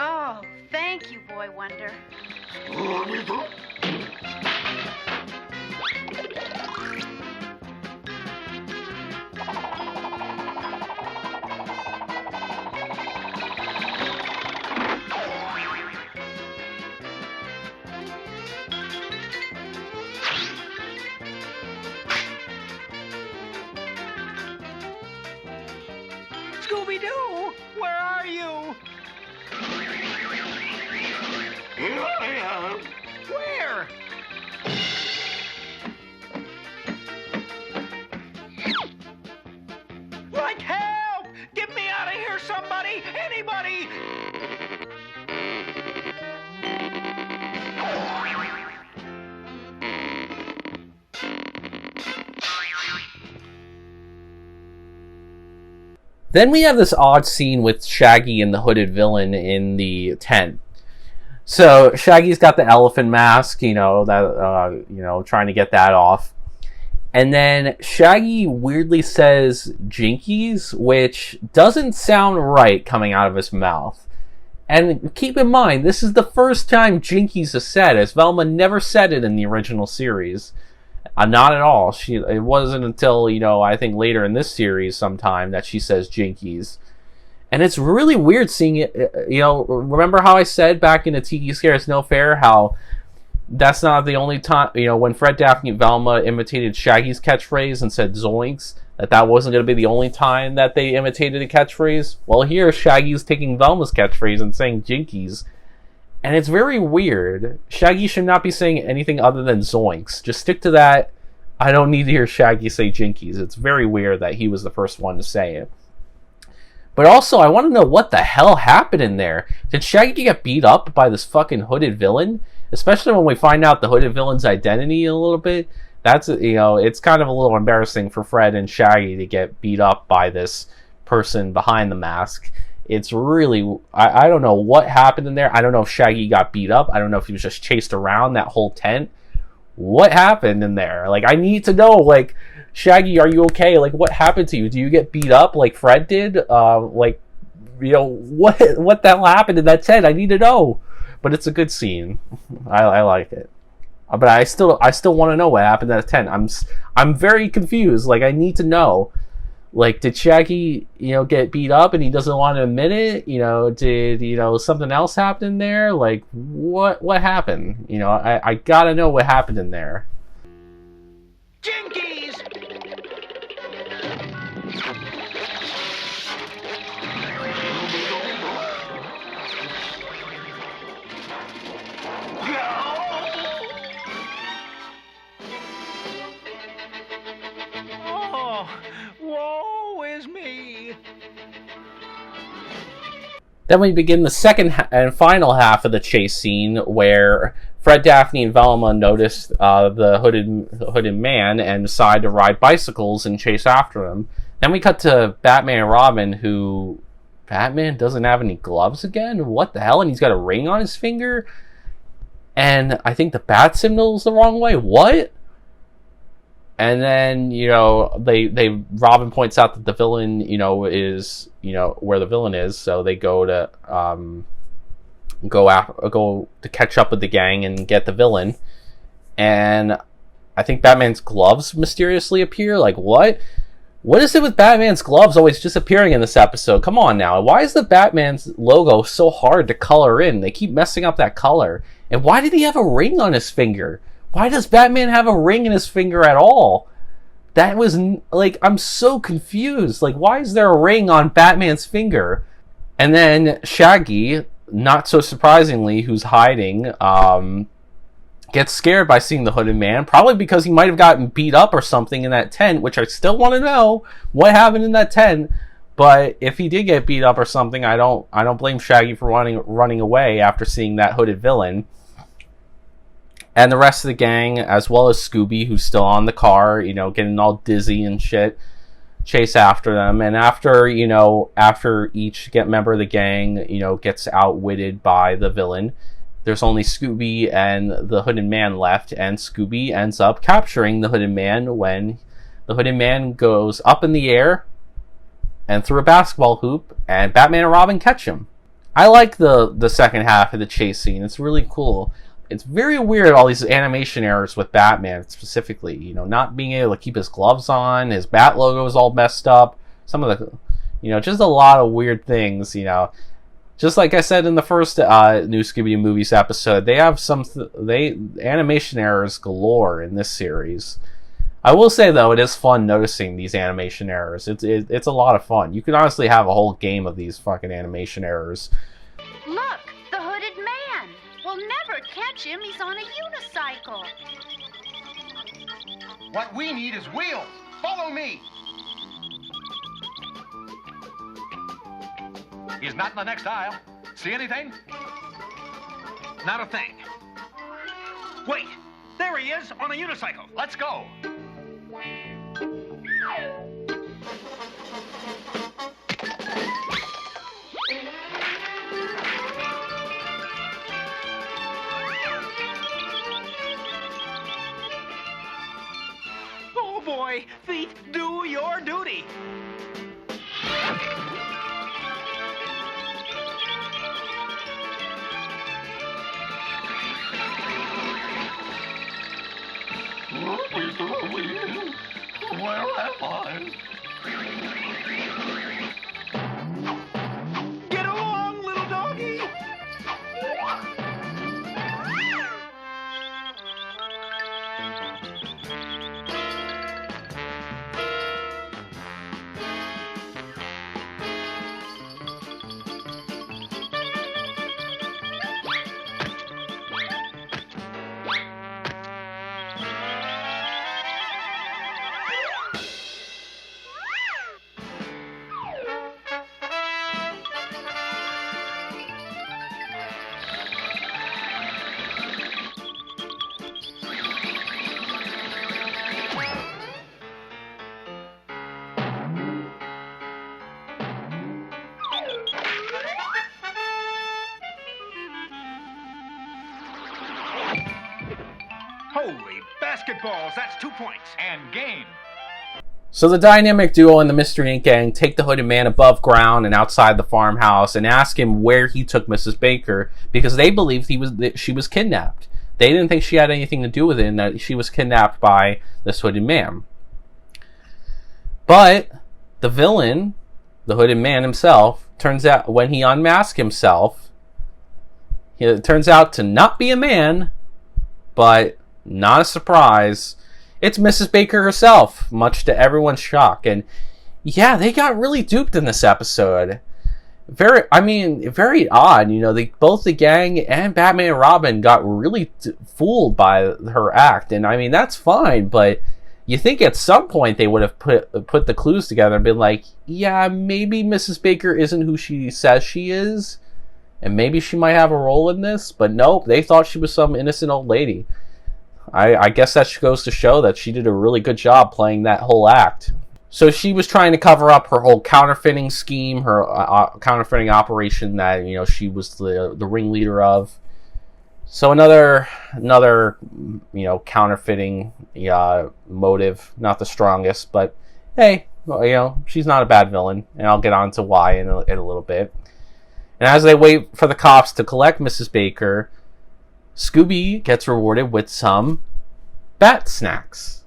Oh, thank you, Boy Wonder. Scooby Doo, where are you? Here I am. Where? Like, help! Get me out of here, somebody! Anybody! Then we have this odd scene with Shaggy and the hooded villain in the tent. So Shaggy's got the elephant mask, trying to get that off. And then Shaggy weirdly says Jinkies, which doesn't sound right coming out of his mouth. And keep in mind, this is the first time Jinkies is said, as Velma never said it in the original series. Not at all. It wasn't until, I think later in this series sometime that she says Jinkies. And it's really weird seeing it, remember how I said back in the Tiki Scares No Fair how that's not the only time, when Fred, Daphne, and Velma imitated Shaggy's catchphrase and said Zoinks, that wasn't going to be the only time that they imitated a catchphrase? Well, here Shaggy's taking Velma's catchphrase and saying Jinkies. And it's very weird. Shaggy should not be saying anything other than Zoinks. Just stick to that. I don't need to hear Shaggy say Jinkies. It's very weird that he was the first one to say it. But also, I want to know what the hell happened in there. Did Shaggy get beat up by this fucking hooded villain? Especially when we find out the hooded villain's identity a little bit. That's, it's kind of a little embarrassing for Fred and Shaggy to get beat up by this person behind the mask. It's really, I don't know what happened in there. I don't know if Shaggy got beat up. I don't know if he was just chased around that whole tent. What happened in there? Like, I need to know, like, Shaggy, are you okay? Like, what happened to you? Do you get beat up like Fred did? What the hell happened in that tent? I need to know. But it's a good scene. I like it. But I still want to know what happened at the tent. I'm very confused. Like, I need to know. Like, did Shaggy, get beat up and he doesn't want to admit it? Did, something else happen there? Like, what happened? I gotta know what happened in there. Jinkies! Oh, woe is me. Then we begin the second and final half of the chase scene, where Fred, Daphne, and Velma notice the hooded man and decide to ride bicycles and chase after him. Then we cut to Batman and Robin, who... Batman doesn't have any gloves again? What the hell? And he's got a ring on his finger? And I think the bat symbol's the wrong way? What? And then, Robin points out that the villain, is, where the villain is, so they go to catch up with the gang and get the villain. And I think Batman's gloves mysteriously appear. Like, what? What is it with Batman's gloves always disappearing in this episode? Come on now. Why is the Batman's logo so hard to color in? They keep messing up that color. And why did he have a ring on his finger? Why does Batman have a ring in his finger at all? That was, I'm so confused. Like, why is there a ring on Batman's finger? And then Shaggy, not so surprisingly, who's hiding, gets scared by seeing the hooded man, probably because he might have gotten beat up or something in that tent, which I still want to know what happened in that tent. But if he did get beat up or something, I don't blame Shaggy for running away after seeing that hooded villain. And the rest of the gang, as well as Scooby, who's still on the car, getting all dizzy and shit, chase after them. And after each member of the gang, gets outwitted by the villain, there's only Scooby and the hooded man left, and Scooby ends up capturing the hooded man when the hooded man goes up in the air and through a basketball hoop, and Batman and Robin catch him. I like the second half of the chase scene. It's really cool. It's very weird, all these animation errors with Batman specifically. Not being able to keep his gloves on, his bat logo is all messed up. Some of the, just a lot of weird things, Just like I said in the first new Scooby Doo Movies episode, they have animation errors galore in this series. I will say, though, it is fun noticing these animation errors. It's a lot of fun. You could honestly have a whole game of these fucking animation errors. Look, the hooded man. We'll never catch him. He's on a unicycle. What we need is wheels. Follow me. He's not in the next aisle. See anything? Not a thing. Wait, there he is on a unicycle. Let's go. Oh boy, feet, do your duty. Where am I? Get along, little doggy. Holy basketballs, that's 2 points. And game. So the dynamic duo and the Mystery Inc. gang take the hooded man above ground and outside the farmhouse and ask him where he took Mrs. Baker, because they believed she was kidnapped. They didn't think she had anything to do with it, and that she was kidnapped by this hooded man. But the villain, the Hooded Man himself, turns out when he unmasks himself, it turns out to not be a man, but not a surprise, it's Mrs. Baker herself, much to everyone's shock. And yeah, they got really duped in this episode. Very odd. You know, both the gang and Batman and Robin got really fooled by her act. And I mean, that's fine, but you think at some point they would have put the clues together and been like, yeah, maybe Mrs. Baker isn't who she says she is, and maybe she might have a role in this. But nope, they thought she was some innocent old lady. I guess that goes to show that she did a really good job playing that whole act. So she was trying to cover up her whole counterfeiting scheme, her counterfeiting operation that, you know, she was the ringleader of. So another you know, counterfeiting motive, not the strongest, but hey, well, you know, she's not a bad villain, and I'll get on to why in a little bit. And as they wait for the cops to collect Mrs. Baker, Scooby gets rewarded with some bat snacks.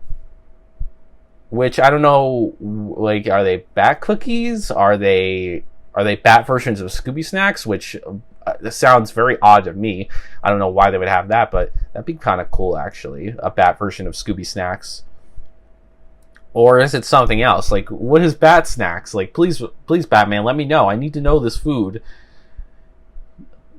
Which, I don't know, like, are they bat cookies? Are they bat versions of Scooby snacks? Which sounds very odd to me. I don't know why they would have that, but that'd be kind of cool, actually. A bat version of Scooby snacks. Or is it something else? Like, what is bat snacks? Like, please, Batman, let me know. I need to know this food.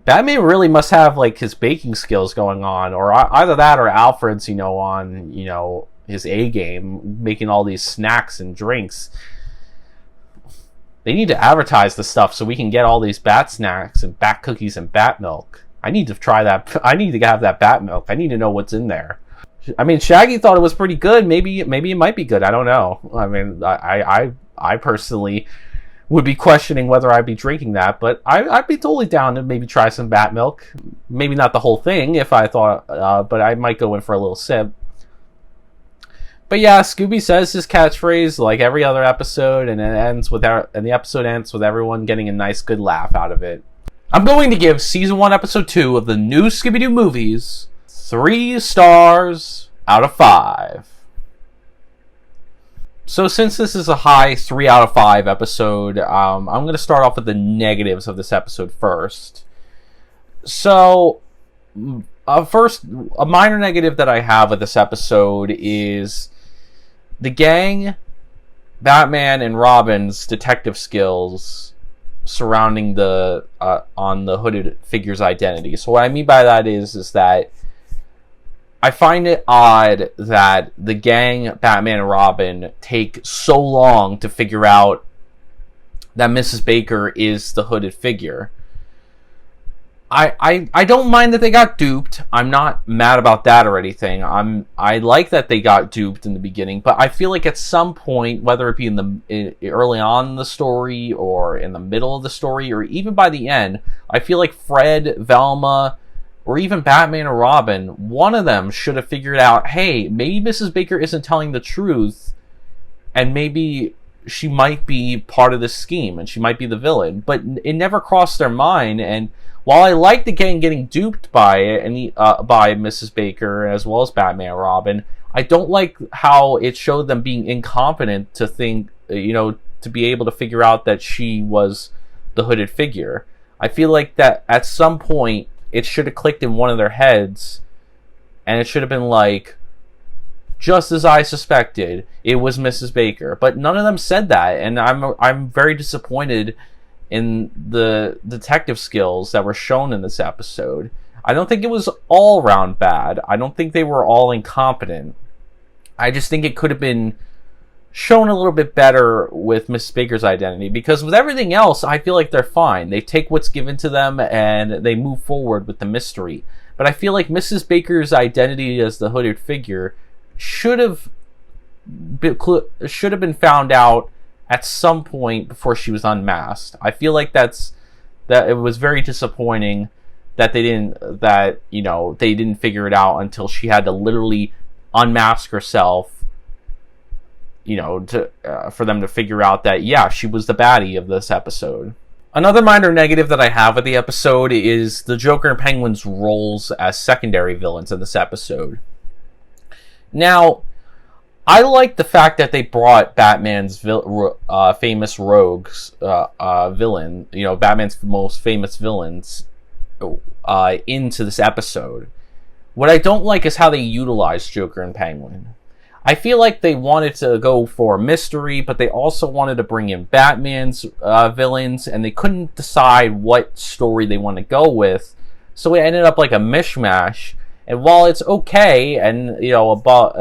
Batman really must have, like, his baking skills going on, or either that or Alfred's, you know, on, you know, his A game, making all these snacks and drinks. They need to advertise the stuff so we can get all these bat snacks and bat cookies and bat milk. I need to try that. I need to have that bat milk. I need to know what's in there. I mean, Shaggy thought it was pretty good. Maybe it might be good. I don't know. I mean, I personally would be questioning whether I'd be drinking that, but I'd be totally down to maybe try some bat milk. Maybe not the whole thing if I thought, but I might go in for a little sip. But yeah, Scooby says his catchphrase like every other episode, and the episode ends with everyone getting a nice, good laugh out of it. I'm going to give Season 1, Episode 2 of the new Scooby Doo movies 3 stars out of 5. So since this is a high 3 out of 5 episode, I'm going to start off with the negatives of this episode first. So, first, a minor negative that I have with this episode is the gang, Batman, and Robin's detective skills surrounding the on the hooded figure's identity. So what I mean by that is that I find it odd that the gang, Batman and Robin, take so long to figure out that Mrs. Baker is the hooded figure. I don't mind that they got duped. I'm not mad about that or anything. I like that they got duped in the beginning, but I feel like at some point, whether it be early on in the story or in the middle of the story or even by the end, I feel like Fred, Velma, or even Batman or Robin, one of them should have figured out, hey, maybe Mrs. Baker isn't telling the truth, and maybe she might be part of this scheme, and she might be the villain. But it never crossed their mind, and while I like the gang getting duped by it, and by Mrs. Baker, as well as Batman and Robin, I don't like how it showed them being incompetent to think, to be able to figure out that she was the hooded figure. I feel like that at some point, it should have clicked in one of their heads, and it should have been like, just as I suspected, it was Mrs. Baker. But none of them said that, and I'm very disappointed in the detective skills that were shown in this episode. I don't think it was all around bad. I don't think they were all incompetent. I just think it could have been shown a little bit better with Mrs. Baker's identity, because with everything else, I feel like they're fine. They take what's given to them and they move forward with the mystery. But I feel like Mrs. Baker's identity as the hooded figure should have been found out at some point before she was unmasked. I feel like that it was very disappointing that they didn't figure it out until she had to literally unmask herself, for them to figure out that, yeah, she was the baddie of this episode. Another minor negative that I have with the episode is the Joker and Penguin's roles as secondary villains in this episode. Now, I like the fact that they brought Batman's famous rogues, villain, Batman's most famous villains, into this episode. What I don't like is how they utilize Joker and Penguin. I feel like they wanted to go for mystery, but they also wanted to bring in Batman's villains, and they couldn't decide what story they want to go with. So it ended up like a mishmash. And while it's okay, and above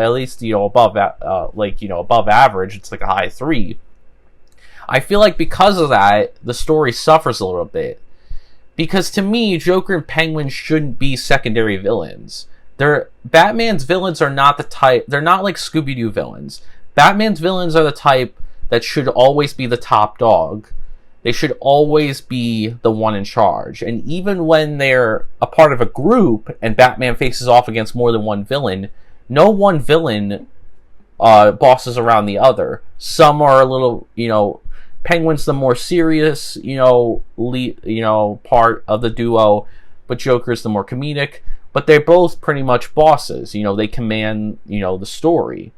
above average, it's like a high 3. I feel like because of that, the story suffers a little bit. Because to me, Joker and Penguin shouldn't be secondary villains. Batman's villains are not the type. They're not like Scooby Doo villains. Batman's villains are the type that should always be the top dog. They should always be the one in charge. And even when they're a part of a group and Batman faces off against more than one villain, no one villain bosses around the other. Some are a little, Penguin's the more serious, part of the duo, but Joker's the more comedic. But they're both pretty much bosses. They command, the story.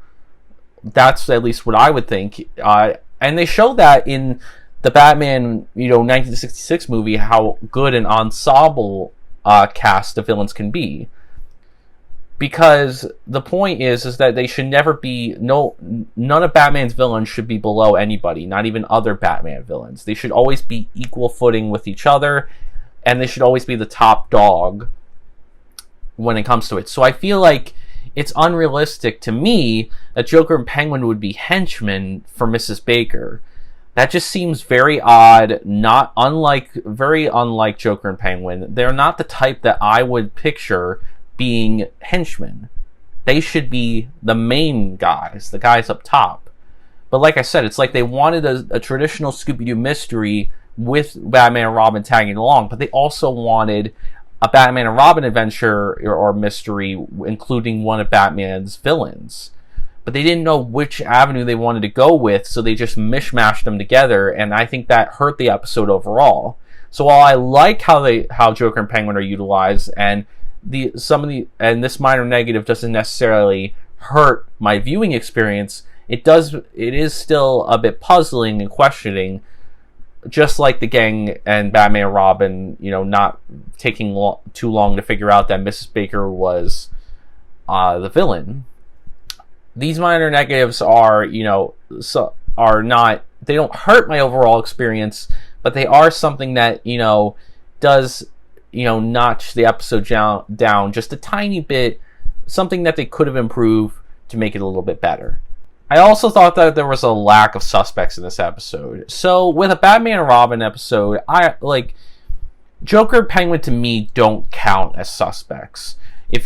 That's at least what I would think. And they show that in the Batman, 1966 movie, how good an ensemble cast of villains can be. Because the point is that they should never be, none of Batman's villains should be below anybody, not even other Batman villains. They should always be equal footing with each other, and they should always be the top dog when it comes to it. So I feel like it's unrealistic to me that Joker and Penguin would be henchmen for Mrs. Baker. That just seems very odd, very unlike Joker and Penguin. They're not the type that I would picture being henchmen. They should be the main guys, the guys up top. But like I said, it's like they wanted a traditional Scooby Doo mystery with Batman and Robin tagging along, but they also wanted a Batman and Robin adventure or mystery, including one of Batman's villains. But they didn't know which avenue they wanted to go with, so they just mishmashed them together, and I think that hurt the episode overall. So while I like how Joker and Penguin are utilized, and this minor negative doesn't necessarily hurt my viewing experience, it is still a bit puzzling and questioning, just like the gang and Batman and Robin, not taking too long to figure out that Mrs. Baker was the villain. These minor negatives are, they don't hurt my overall experience, but they are something that, does, notch the episode down just a tiny bit, something that they could have improved to make it a little bit better. I also thought that there was a lack of suspects in this episode. So with a Batman and Robin episode, Joker and Penguin to me don't count as suspects.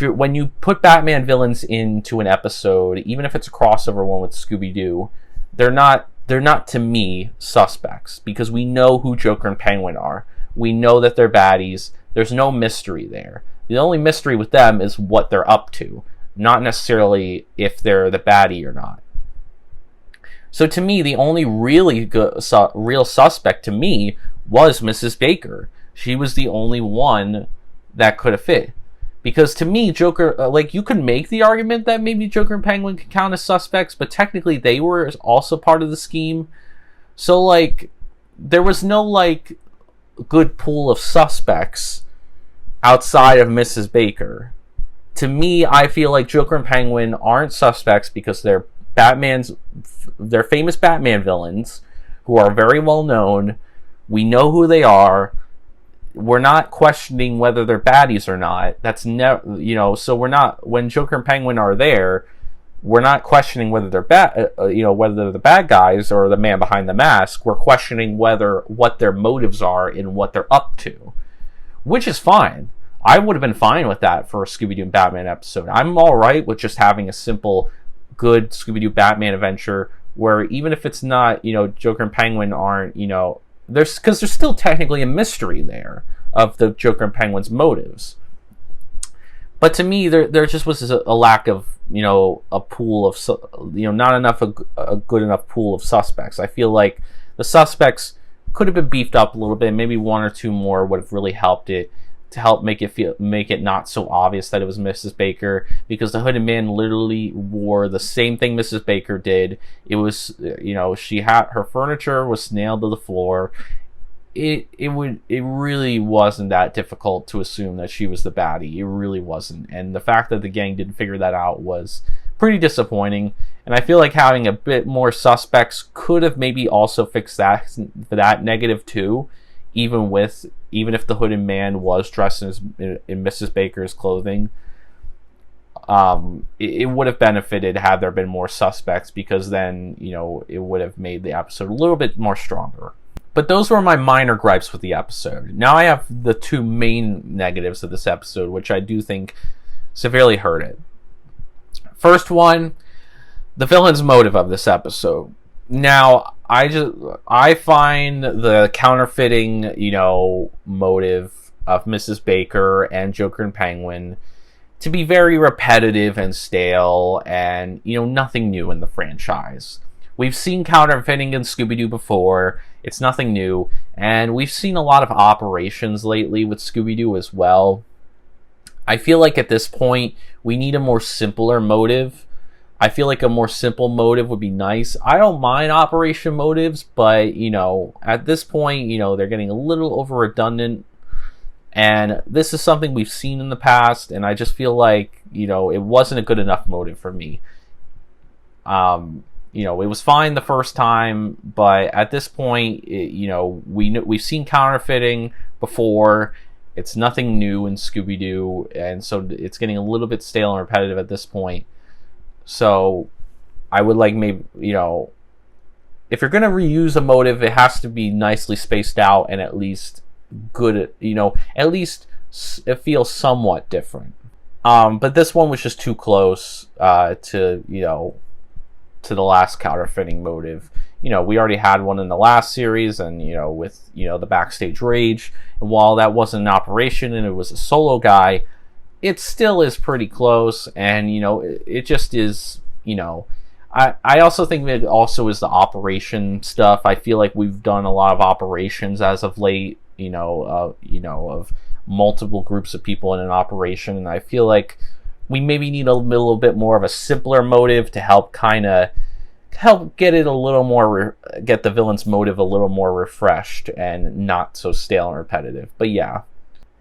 When you put Batman villains into an episode, even if it's a crossover one with Scooby Doo, they're not to me suspects, because we know who Joker and Penguin are. We know that they're baddies. There's no mystery there. The only mystery with them is what they're up to, not necessarily if they're the baddie or not. So to me, the only really real suspect to me was Mrs. Baker. She was the only one that could have fit. Because to me, Joker, you could make the argument that maybe Joker and Penguin could count as suspects, but technically they were also part of the scheme. So, there was no, good pool of suspects outside of Mrs. Baker. To me, I feel like Joker and Penguin aren't suspects because they're famous Batman villains who are very well known. We know who they are. We're not questioning whether they're baddies or not. That's never, so we're not, when Joker and Penguin are there, we're not questioning whether they're whether they're the bad guys or the man behind the mask. We're questioning what their motives are and what they're up to, which is fine. I would have been fine with that for a Scooby Doo Batman episode. I'm all right with just having a simple, good Scooby Doo Batman adventure where even if it's not, Joker and Penguin aren't, because there's still technically a mystery there of the Joker and Penguin's motives. But to me, there just was a lack of, a pool of, not enough, a good enough pool of suspects. I feel like the suspects could have been beefed up a little bit. Maybe one or two more would have really helped it. to help make it not so obvious that it was Mrs. Baker, because the hooded man literally wore the same thing Mrs. Baker did. It was, she had her furniture was nailed to the floor. It really wasn't that difficult to assume that she was the baddie. It really wasn't. And the fact that the gang didn't figure that out was pretty disappointing. And I feel like having a bit more suspects could have maybe also fixed that negative too, even if the hooded man was dressed in Mrs. Baker's clothing. It would have benefited had there been more suspects, because then, it would have made the episode a little bit more stronger. But those were my minor gripes with the episode. Now I have the two main negatives of this episode, which I do think severely hurt it. First one, the villain's motive of this episode. Now, I find the counterfeiting, motive of Mrs. Baker and Joker and Penguin to be very repetitive and stale, and, nothing new in the franchise. We've seen counterfeiting in Scooby Doo before. It's nothing new. And we've seen a lot of operations lately with Scooby Doo as well. I feel like at this point, we need a more simpler motive. I feel like a more simple motive would be nice. I don't mind operation motives, but, at this point, they're getting a little over redundant. And this is something we've seen in the past, and I just feel like, it wasn't a good enough motive for me. It was fine the first time, but at this point, we've seen counterfeiting before. It's nothing new in Scooby Doo, and so it's getting a little bit stale and repetitive at this point. So I would like maybe, if you're going to reuse a motive, it has to be nicely spaced out and at least good, at least it feels somewhat different. But this one was just too close to the last counterfeiting motive. We already had one in the last series, and with the backstage rage, and while that wasn't an operation and it was a solo guy, it still is pretty close. And it just is. I also think that it also is the operation stuff. I feel like we've done a lot of operations as of late, of multiple groups of people in an operation, and I feel like we maybe need a little bit more of a simpler motive to help get it a little more, get the villain's motive a little more refreshed and not so stale and repetitive. But yeah.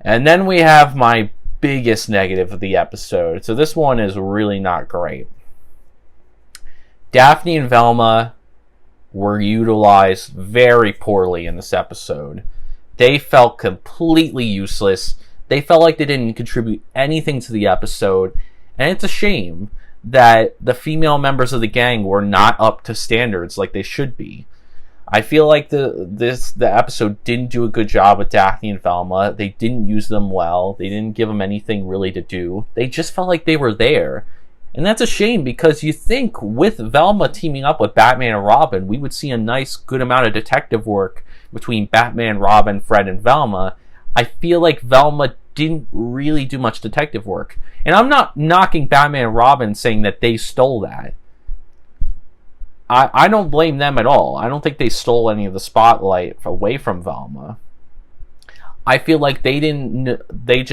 And then we have my biggest negative of the episode. So this one is really not great. Daphne and Velma were utilized very poorly in this episode. They felt completely useless. They felt like they didn't contribute anything to the episode. And it's a shame that the female members of the gang were not up to standards like they should be. I feel like the episode didn't do a good job with Daphne and Velma. They didn't use them well. They didn't give them anything really to do. They just felt like they were there. And that's a shame, because you think with Velma teaming up with Batman and Robin, we would see a nice, good amount of detective work between Batman, Robin, Fred, and Velma. I feel like Velma didn't really do much detective work. And I'm not knocking Batman and Robin saying that they stole that. I don't blame them at all. I don't think they stole any of the spotlight away from Velma. I feel like I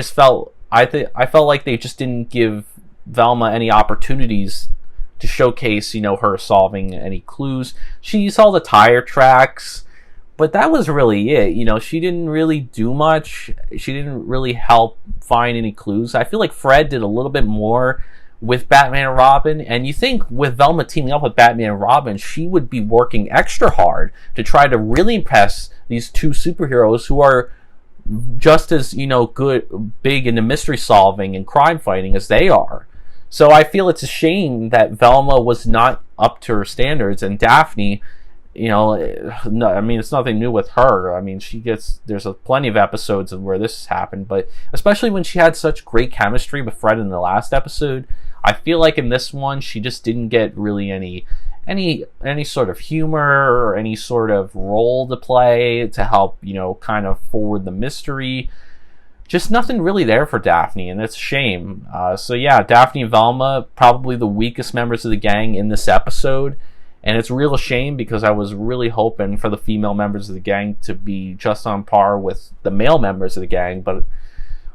felt like they just didn't give Velma any opportunities to showcase, her solving any clues. She saw the tire tracks, but that was really it. She didn't really do much. She didn't really help find any clues. I feel like Fred did a little bit more with Batman and Robin, and you think with Velma teaming up with Batman and Robin, she would be working extra hard to try to really impress these two superheroes who are just as, big into mystery solving and crime fighting as they are. So I feel it's a shame that Velma was not up to her standards, and Daphne, it's nothing new with her. There's plenty of episodes where this has happened, but especially when she had such great chemistry with Fred in the last episode, I feel like in this one, she just didn't get really any sort of humor or any sort of role to play to help, kind of forward the mystery. Just nothing really there for Daphne, and it's a shame. So yeah, Daphne and Velma, probably the weakest members of the gang in this episode. And it's a real shame, because I was really hoping for the female members of the gang to be just on par with the male members of the gang. But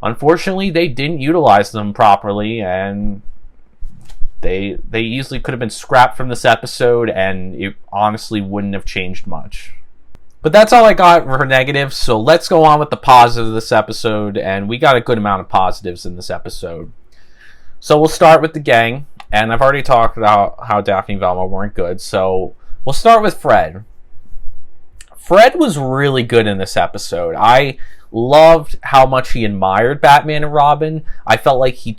Unfortunately, they didn't utilize them properly, and they easily could have been scrapped from this episode, and it honestly wouldn't have changed much. But that's all I got for negatives, so let's go on with the positives of this episode, and we got a good amount of positives in this episode. So we'll start with the gang, and I've already talked about how Daphne and Velma weren't good, so we'll start with Fred. Fred was really good in this episode. I loved how much he admired Batman and Robin. I felt like he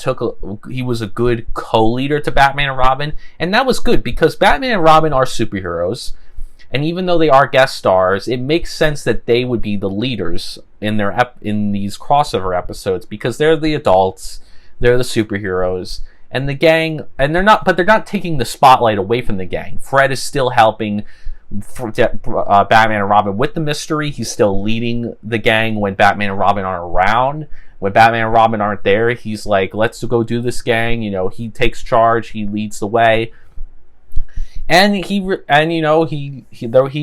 was a good co-leader to Batman and Robin, and that was good because Batman and Robin are superheroes, and even though they are guest stars, it makes sense that they would be the leaders in these crossover episodes because they're the adults, they're the superheroes, and the gang, and they're not taking the spotlight away from the gang. Fred is still helping Batman and Robin with the mystery. He's still leading the gang when Batman and Robin aren't around. When Batman and Robin aren't there, he's like, let's go do this, gang. You know, he takes charge, he leads the way, and he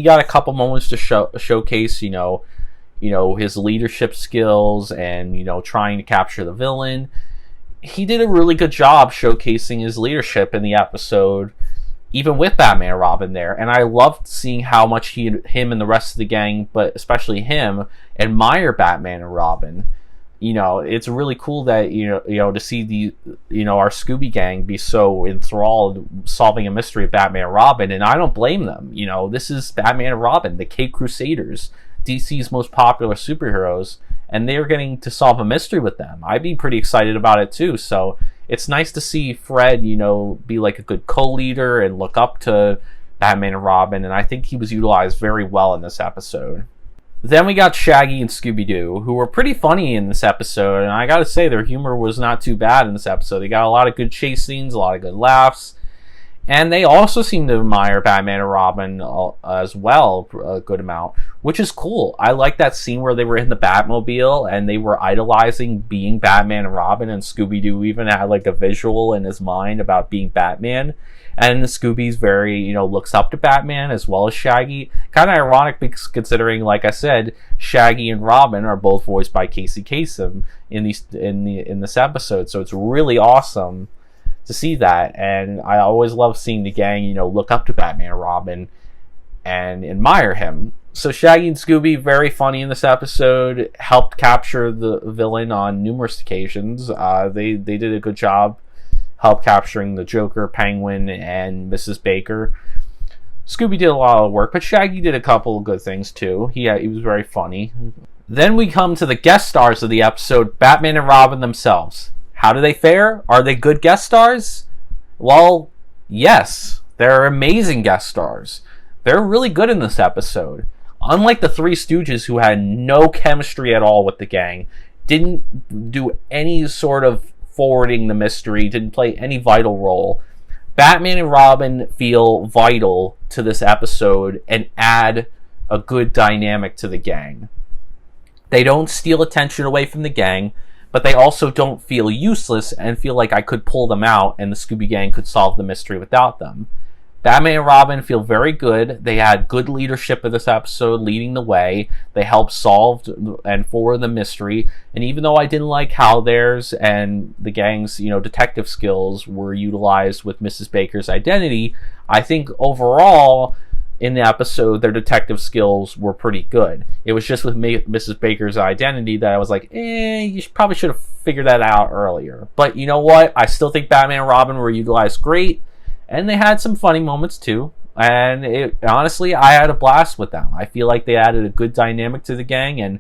got a couple moments to showcase his leadership skills and trying to capture the villain. He did a really good job showcasing his leadership in the episode, even with Batman and Robin there, and I loved seeing how much him and the rest of the gang, but especially him, admire Batman and Robin. It's really cool that to see our Scooby gang be so enthralled solving a mystery of Batman and Robin, and I don't blame them. This is Batman and Robin, the Caped Crusaders, DC's most popular superheroes, and they're getting to solve a mystery with them. I'd be pretty excited about it too. So it's nice to see Fred, be like a good co-leader and look up to Batman and Robin, and I think he was utilized very well in this episode. Then we got Shaggy and Scooby-Doo, who were pretty funny in this episode, and I gotta say, their humor was not too bad in this episode. They got a lot of good chase scenes, a lot of good laughs, and they also seem to admire Batman and Robin as well, a good amount, which is cool. I like that scene where they were in the Batmobile and they were idolizing being Batman and Robin, and Scooby-Doo even had like a visual in his mind about being Batman. And Scooby's very, looks up to Batman as well as Shaggy. Kind of ironic because considering, like I said, Shaggy and Robin are both voiced by Casey Kasem in this episode. So it's really awesome to see that, and I always love seeing the gang, look up to Batman and Robin and admire him. So Shaggy and Scooby, very funny in this episode, helped capture the villain on numerous occasions. They did a good job, helped capturing the Joker, Penguin, and Mrs. Baker. Scooby did a lot of work, but Shaggy did a couple of good things too. He was very funny. Then we come to the guest stars of the episode, Batman and Robin themselves. How do they fare? Are they good guest stars? Well, yes. They're amazing guest stars. They're really good in this episode. Unlike the Three Stooges, who had no chemistry at all with the gang, didn't do any sort of forwarding the mystery, didn't play any vital role, Batman and Robin feel vital to this episode and add a good dynamic to the gang. They don't steal attention away from the gang, but they also don't feel useless and feel like I could pull them out and the Scooby Gang could solve the mystery without them. Batman and Robin feel very good. They had good leadership in this episode, leading the way. They helped solve and forward the mystery. And even though I didn't like how theirs and the gang's, detective skills were utilized with Mrs. Baker's identity, I think overall in the episode, their detective skills were pretty good. It was just with Mrs. Baker's identity that I was like, you probably should have figured that out earlier. But you know what? I still think Batman and Robin were utilized great, and they had some funny moments too. And honestly, I had a blast with them. I feel like they added a good dynamic to the gang, and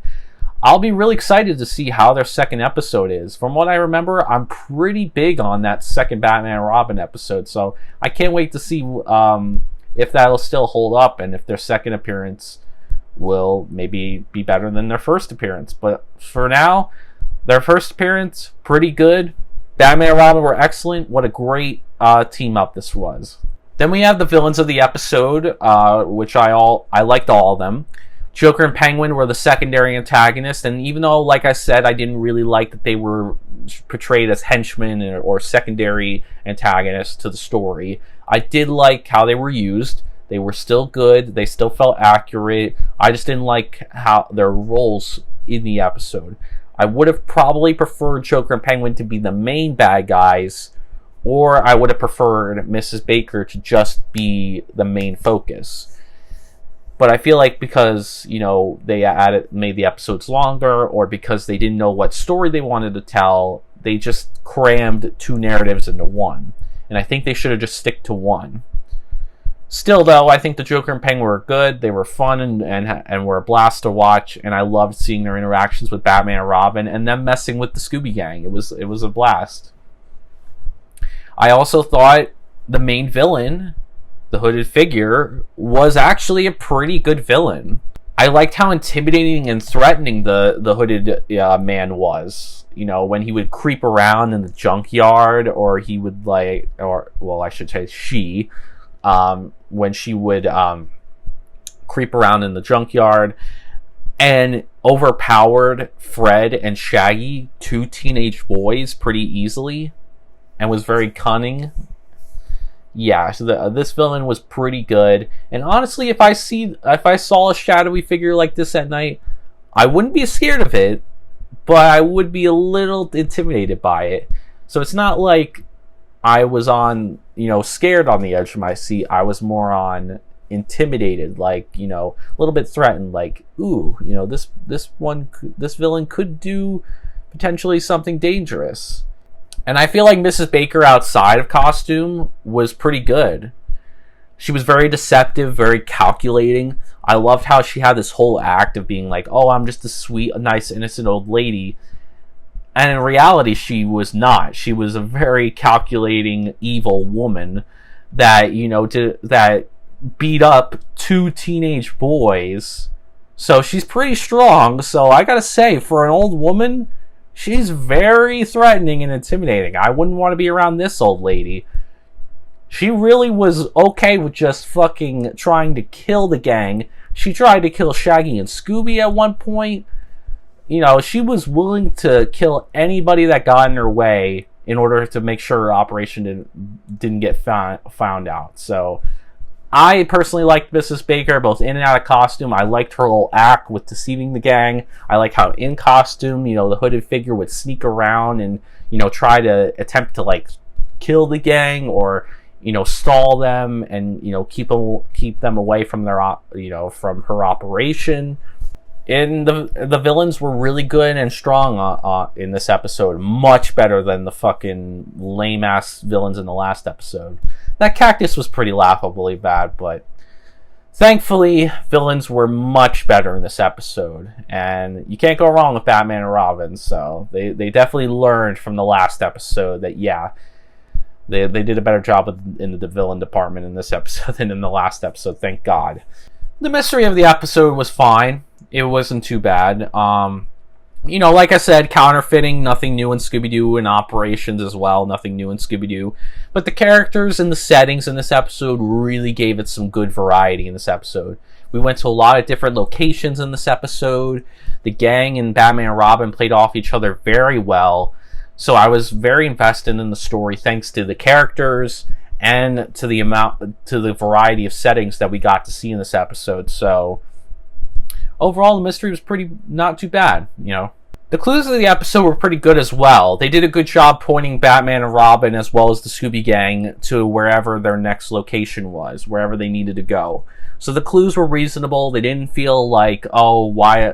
I'll be really excited to see how their second episode is. From what I remember, I'm pretty big on that second Batman and Robin episode, so I can't wait to see if that'll still hold up, and if their second appearance will maybe be better than their first appearance. But for now, their first appearance, pretty good. Batman and Robin were excellent. What a great team up this was. Then we have the villains of the episode, which I liked all of them. Joker and Penguin were the secondary antagonists, and even though, like I said, I didn't really like that they were portrayed as henchmen or secondary antagonists to the story, I did like how they were used. They were still good. They still felt accurate. I just didn't like how their roles in the episode. I would have probably preferred Joker and Penguin to be the main bad guys, or I would have preferred Mrs. Baker to just be the main focus. But I feel like because, they made the episodes longer, or because they didn't know what story they wanted to tell, they just crammed 2 narratives into one. And I think they should have just stick to one. Still, though, I think the Joker and Penguin were good. They were fun and were a blast to watch, and I loved seeing their interactions with Batman and Robin, and them messing with the Scooby Gang. It was a blast. I also thought the main villain, the hooded figure, was actually a pretty good villain. I liked how intimidating and threatening the hooded man was. When he would creep around in the junkyard, or he would I should say she, when she would creep around in the junkyard and overpowered Fred and Shaggy, 2 teenage boys, pretty easily, and was very cunning. Yeah, so this villain was pretty good. And honestly, if I saw a shadowy figure like this at night, I wouldn't be scared of it, but I would be a little intimidated by it. So it's not like I was scared on the edge of my seat. I was more on intimidated, a little bit threatened, ooh, this villain could do potentially something dangerous. And I feel like Mrs. Baker outside of costume was pretty good. She was very deceptive, very calculating. I loved how she had this whole act of being like, oh, I'm just a sweet, nice, innocent old lady. And in reality, she was not. She was a very calculating, evil woman that, that beat up 2 teenage boys. So she's pretty strong. So I gotta say, for an old woman, she's very threatening and intimidating. I wouldn't want to be around this old lady. She really was okay with just fucking trying to kill the gang. She tried to kill Shaggy and Scooby at one point. She was willing to kill anybody that got in her way in order to make sure her operation didn't get found out. So I personally liked Mrs. Baker, both in and out of costume. I liked her little act with deceiving the gang. I like how in costume, the hooded figure would sneak around and, try to attempt to, kill the gang or, stall them and, keep them away from from her operation. And the villains were really good and strong in this episode. Much better than the fucking lame-ass villains in the last episode. That cactus was pretty laughably bad, but thankfully, villains were much better in this episode. And you can't go wrong with Batman and Robin, so they definitely learned from the last episode that, yeah, they did a better job in the villain department in this episode than in the last episode, thank God. The mystery of the episode was fine. It wasn't too bad. Like I said, counterfeiting, nothing new in Scooby-Doo, and operations as well, nothing new in Scooby-Doo. But the characters and the settings in this episode really gave it some good variety in this episode. We went to a lot of different locations in this episode. The gang and Batman and Robin played off each other very well. So I was very invested in the story thanks to the characters and to the variety of settings that we got to see in this episode. So overall, the mystery was not too bad, The clues of the episode were pretty good as well. They did a good job pointing Batman and Robin as well as the Scooby Gang to wherever their next location was, wherever they needed to go. So the clues were reasonable. They didn't feel like, oh, why,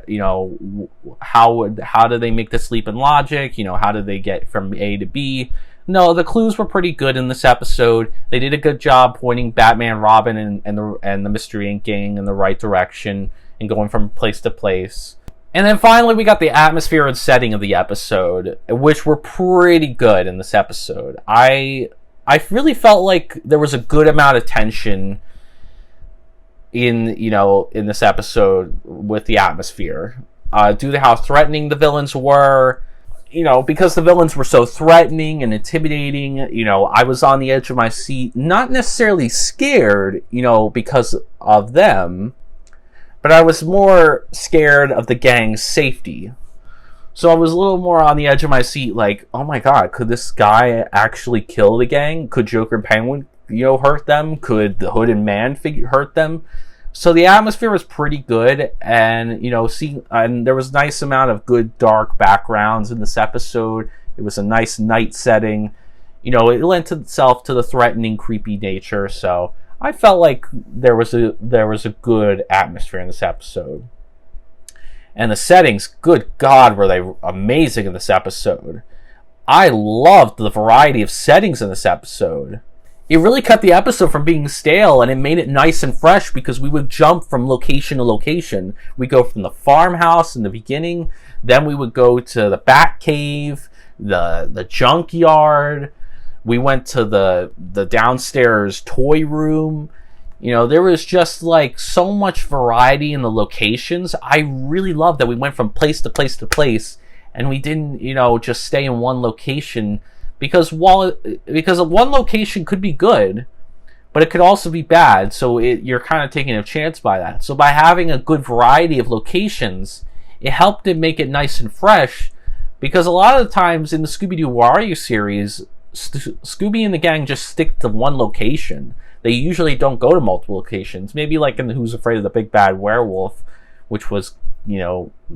how did they make this leap in logic? How did they get from A to B? No, the clues were pretty good in this episode. They did a good job pointing Batman, Robin, and the Mystery Inc. gang in the right direction and going from place to place. And then finally, we got the atmosphere and setting of the episode, which were pretty good in this episode. I really felt like there was a good amount of tension in this episode with the atmosphere, due to how threatening the villains were. Because the villains were so threatening and intimidating, I was on the edge of my seat, not necessarily scared, because of them, but I was more scared of the gang's safety. So I was a little more on the edge of my seat, like, oh my god, could this guy actually kill the gang? Could Joker and Penguin, hurt them? Could the hooded man hurt them? So the atmosphere was pretty good, and and there was a nice amount of good dark backgrounds in this episode. It was a nice night setting. It lent itself to the threatening, creepy nature. So I felt like there was a good atmosphere in this episode. And the settings, good God, were they amazing in this episode. I loved the variety of settings in this episode. It really cut the episode from being stale, and it made it nice and fresh because we would jump from location to location. We go from the farmhouse in the beginning, then we would go to the Bat Cave, the junkyard. We went to the downstairs toy room. There was just like so much variety in the locations. I really loved that we went from place to place to place, and we didn't, just stay in one location, because one location could be good, but it could also be bad. So you're kind of taking a chance by that. So by having a good variety of locations, it helped to make it nice and fresh. Because a lot of the times in the Scooby Doo Wario series, Scooby and the gang just stick to one location. They usually don't go to multiple locations. Maybe like in Who's Afraid of the Big Bad Werewolf, which was, that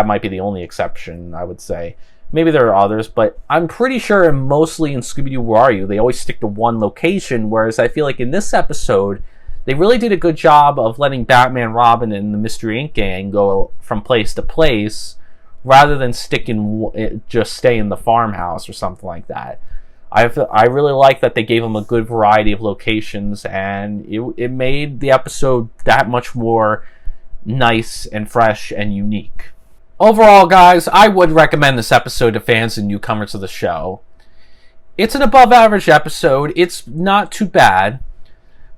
might be the only exception, I would say. Maybe there are others, but I'm pretty sure mostly in Scooby Doo Wario, they always stick to one location, whereas I feel like in this episode, they really did a good job of letting Batman, Robin, and the Mystery Inc. gang go from place to place, rather than just stay in the farmhouse or something like that. I really like that they gave them a good variety of locations, and it made the episode that much more nice and fresh and unique. Overall, guys, I would recommend this episode to fans and newcomers of the show. It's an above average episode. It's not too bad,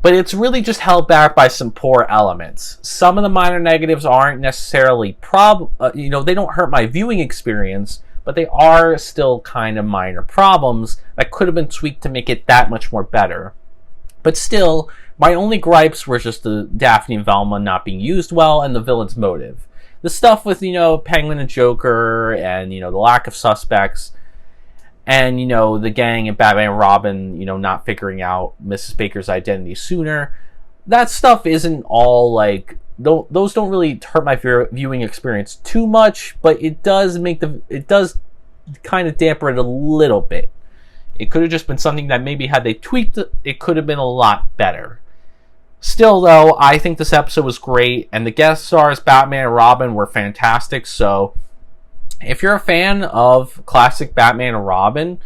but it's really just held back by some poor elements. Some of the minor negatives aren't necessarily they don't hurt my viewing experience, but they are still kind of minor problems that could have been tweaked to make it that much more better. But still, my only gripes were just the Daphne and Velma not being used well and the villain's motive. The stuff with, Penguin and Joker and, the lack of suspects and, the gang and Batman and Robin, not figuring out Mrs. Baker's identity sooner. That stuff isn't all like, those don't really hurt my viewing experience too much, but it does kind of damper it a little bit. It could have just been something that maybe had they tweaked it could have been a lot better. Still, though, I think this episode was great, and the guest stars, Batman and Robin, were fantastic. So, if you're a fan of classic Batman and Robin,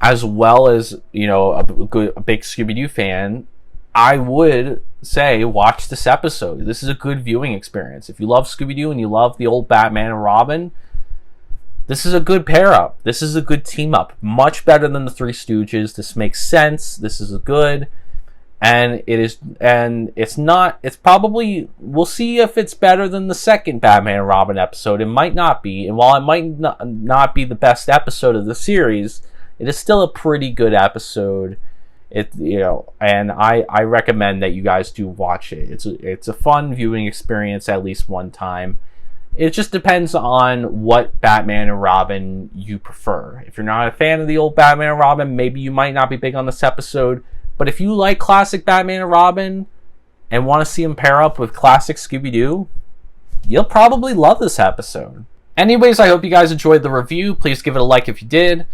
as well as, a big Scooby-Doo fan, I would say watch this episode. This is a good viewing experience. If you love Scooby-Doo and you love the old Batman and Robin, this is a good pair-up. This is a good team-up. Much better than the Three Stooges. This makes sense. This is good. And it's probably, we'll see if it's better than the second Batman and Robin episode. It might not be. And while it might not be the best episode of the series, it is still a pretty good episode. And I recommend that you guys do watch it. It's a fun viewing experience at least one time. It just depends on what Batman and Robin you prefer. If you're not a fan of the old Batman and Robin, maybe you might not be big on this episode. But if you like classic Batman and Robin and want to see them pair up with classic Scooby-Doo, you'll probably love this episode. Anyways, I hope you guys enjoyed the review. Please give it a like if you did.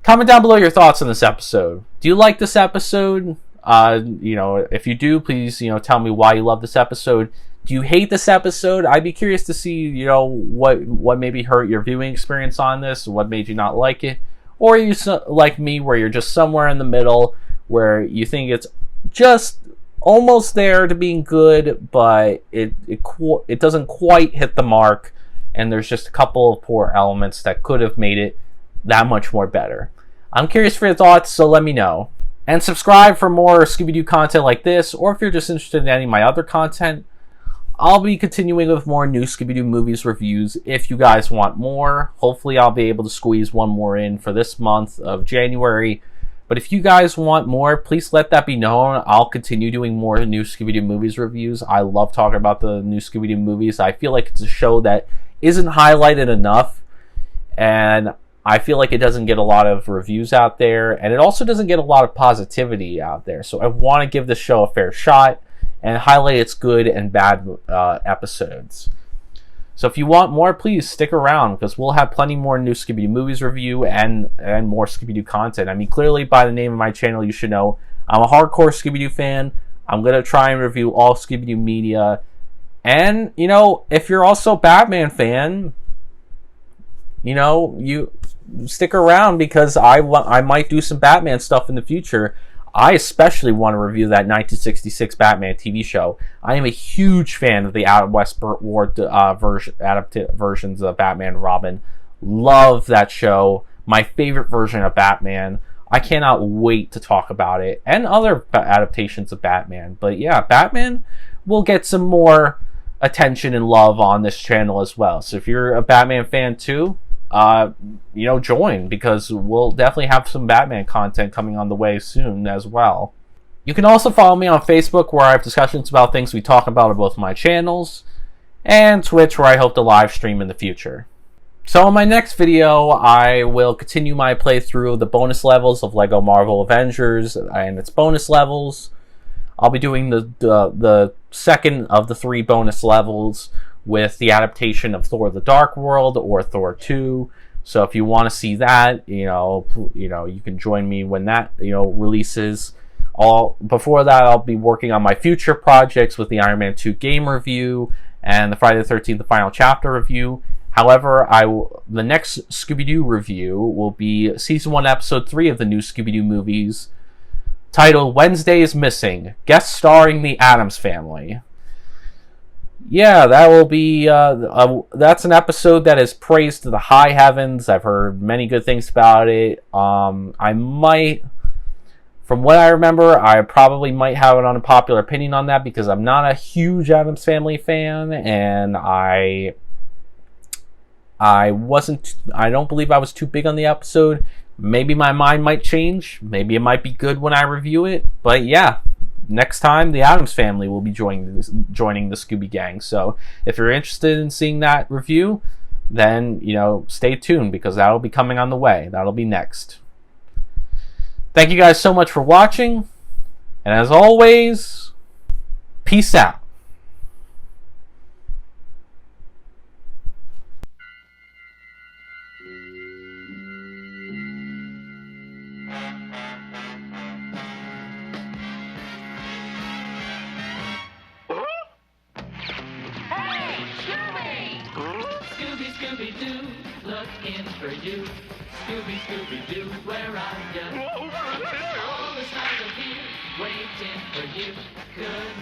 Comment down below your thoughts on this episode. Do you like this episode? If you do, please, tell me why you love this episode. Do you hate this episode? I'd be curious to see, what maybe hurt your viewing experience on this, what made you not like it. Or are you like me, where you're just somewhere in the middle, where you think it's just almost there to being good, but it doesn't quite hit the mark, and there's just a couple of poor elements that could have made it that much more better. I'm curious for your thoughts, so let me know. And subscribe for more Scooby-Doo content like this, or if you're just interested in any of my other content, I'll be continuing with more new Scooby-Doo movies reviews if you guys want more. Hopefully I'll be able to squeeze one more in for this month of January. But if you guys want more, please let that be known. I'll continue doing more new Scooby-Doo movies reviews. I love talking about the new Scooby-Doo movies. I feel like it's a show that isn't highlighted enough. And I feel like it doesn't get a lot of reviews out there, and it also doesn't get a lot of positivity out there. So I want to give this show a fair shot and highlight its good and bad episodes. So if you want more, please stick around, because we'll have plenty more new Scooby Doo Movies review and more Scooby Doo content. I mean, clearly by the name of my channel, you should know I'm a hardcore Scooby Doo fan. I'm going to try and review all Scooby Doo media. And, you know, if you're also a Batman fan, you know, you stick around, because I might do some Batman stuff in the future. I especially want to review that 1966 Batman TV show. I am a huge fan of the Adam West Ward versions of Batman and Robin. Love that show. My favorite version of Batman. I cannot wait to talk about it, and other adaptations of Batman. But yeah, Batman will get some more attention and love on this channel as well. So if you're a Batman fan too, you know, join, because we'll definitely have some Batman content coming on the way soon as well. You can also follow me on Facebook, where I have discussions about things we talk about on both my channels, and Twitch, where I hope to live stream in the future. So in my next video, I will continue my playthrough of the bonus levels of LEGO Marvel Avengers and its bonus levels. I'll be doing the second of the 3 bonus levels with the adaptation of Thor: The Dark World, or Thor 2. So if you want to see that, you know, you can join me when that, you know, releases. Before that, I'll be working on my future projects with the Iron Man 2 game review and the Friday the 13th, the final chapter review. However, the next Scooby-Doo review will be Season 1, Episode 3 of the new Scooby Doo Movies, titled Wednesday is Missing, guest starring the Addams Family. Yeah, that will be, that's an episode that is praised to the high heavens. I've heard many good things about it. I might, from what I remember, I probably might have an unpopular opinion on that, because I'm not a huge Addams Family fan, and I don't believe I was too big on the episode. Maybe my mind might change. Maybe it might be good when I review it. But yeah, next time the Addams Family will be joining the Scooby Gang. So if you're interested in seeing that review, then, you know, stay tuned, because that'll be coming on the way. That'll be next. Thank you guys so much for watching. And as always, peace out. Scooby Doo, looking for you. Scooby Doo, where are you? All the stars are here, waiting for you. Good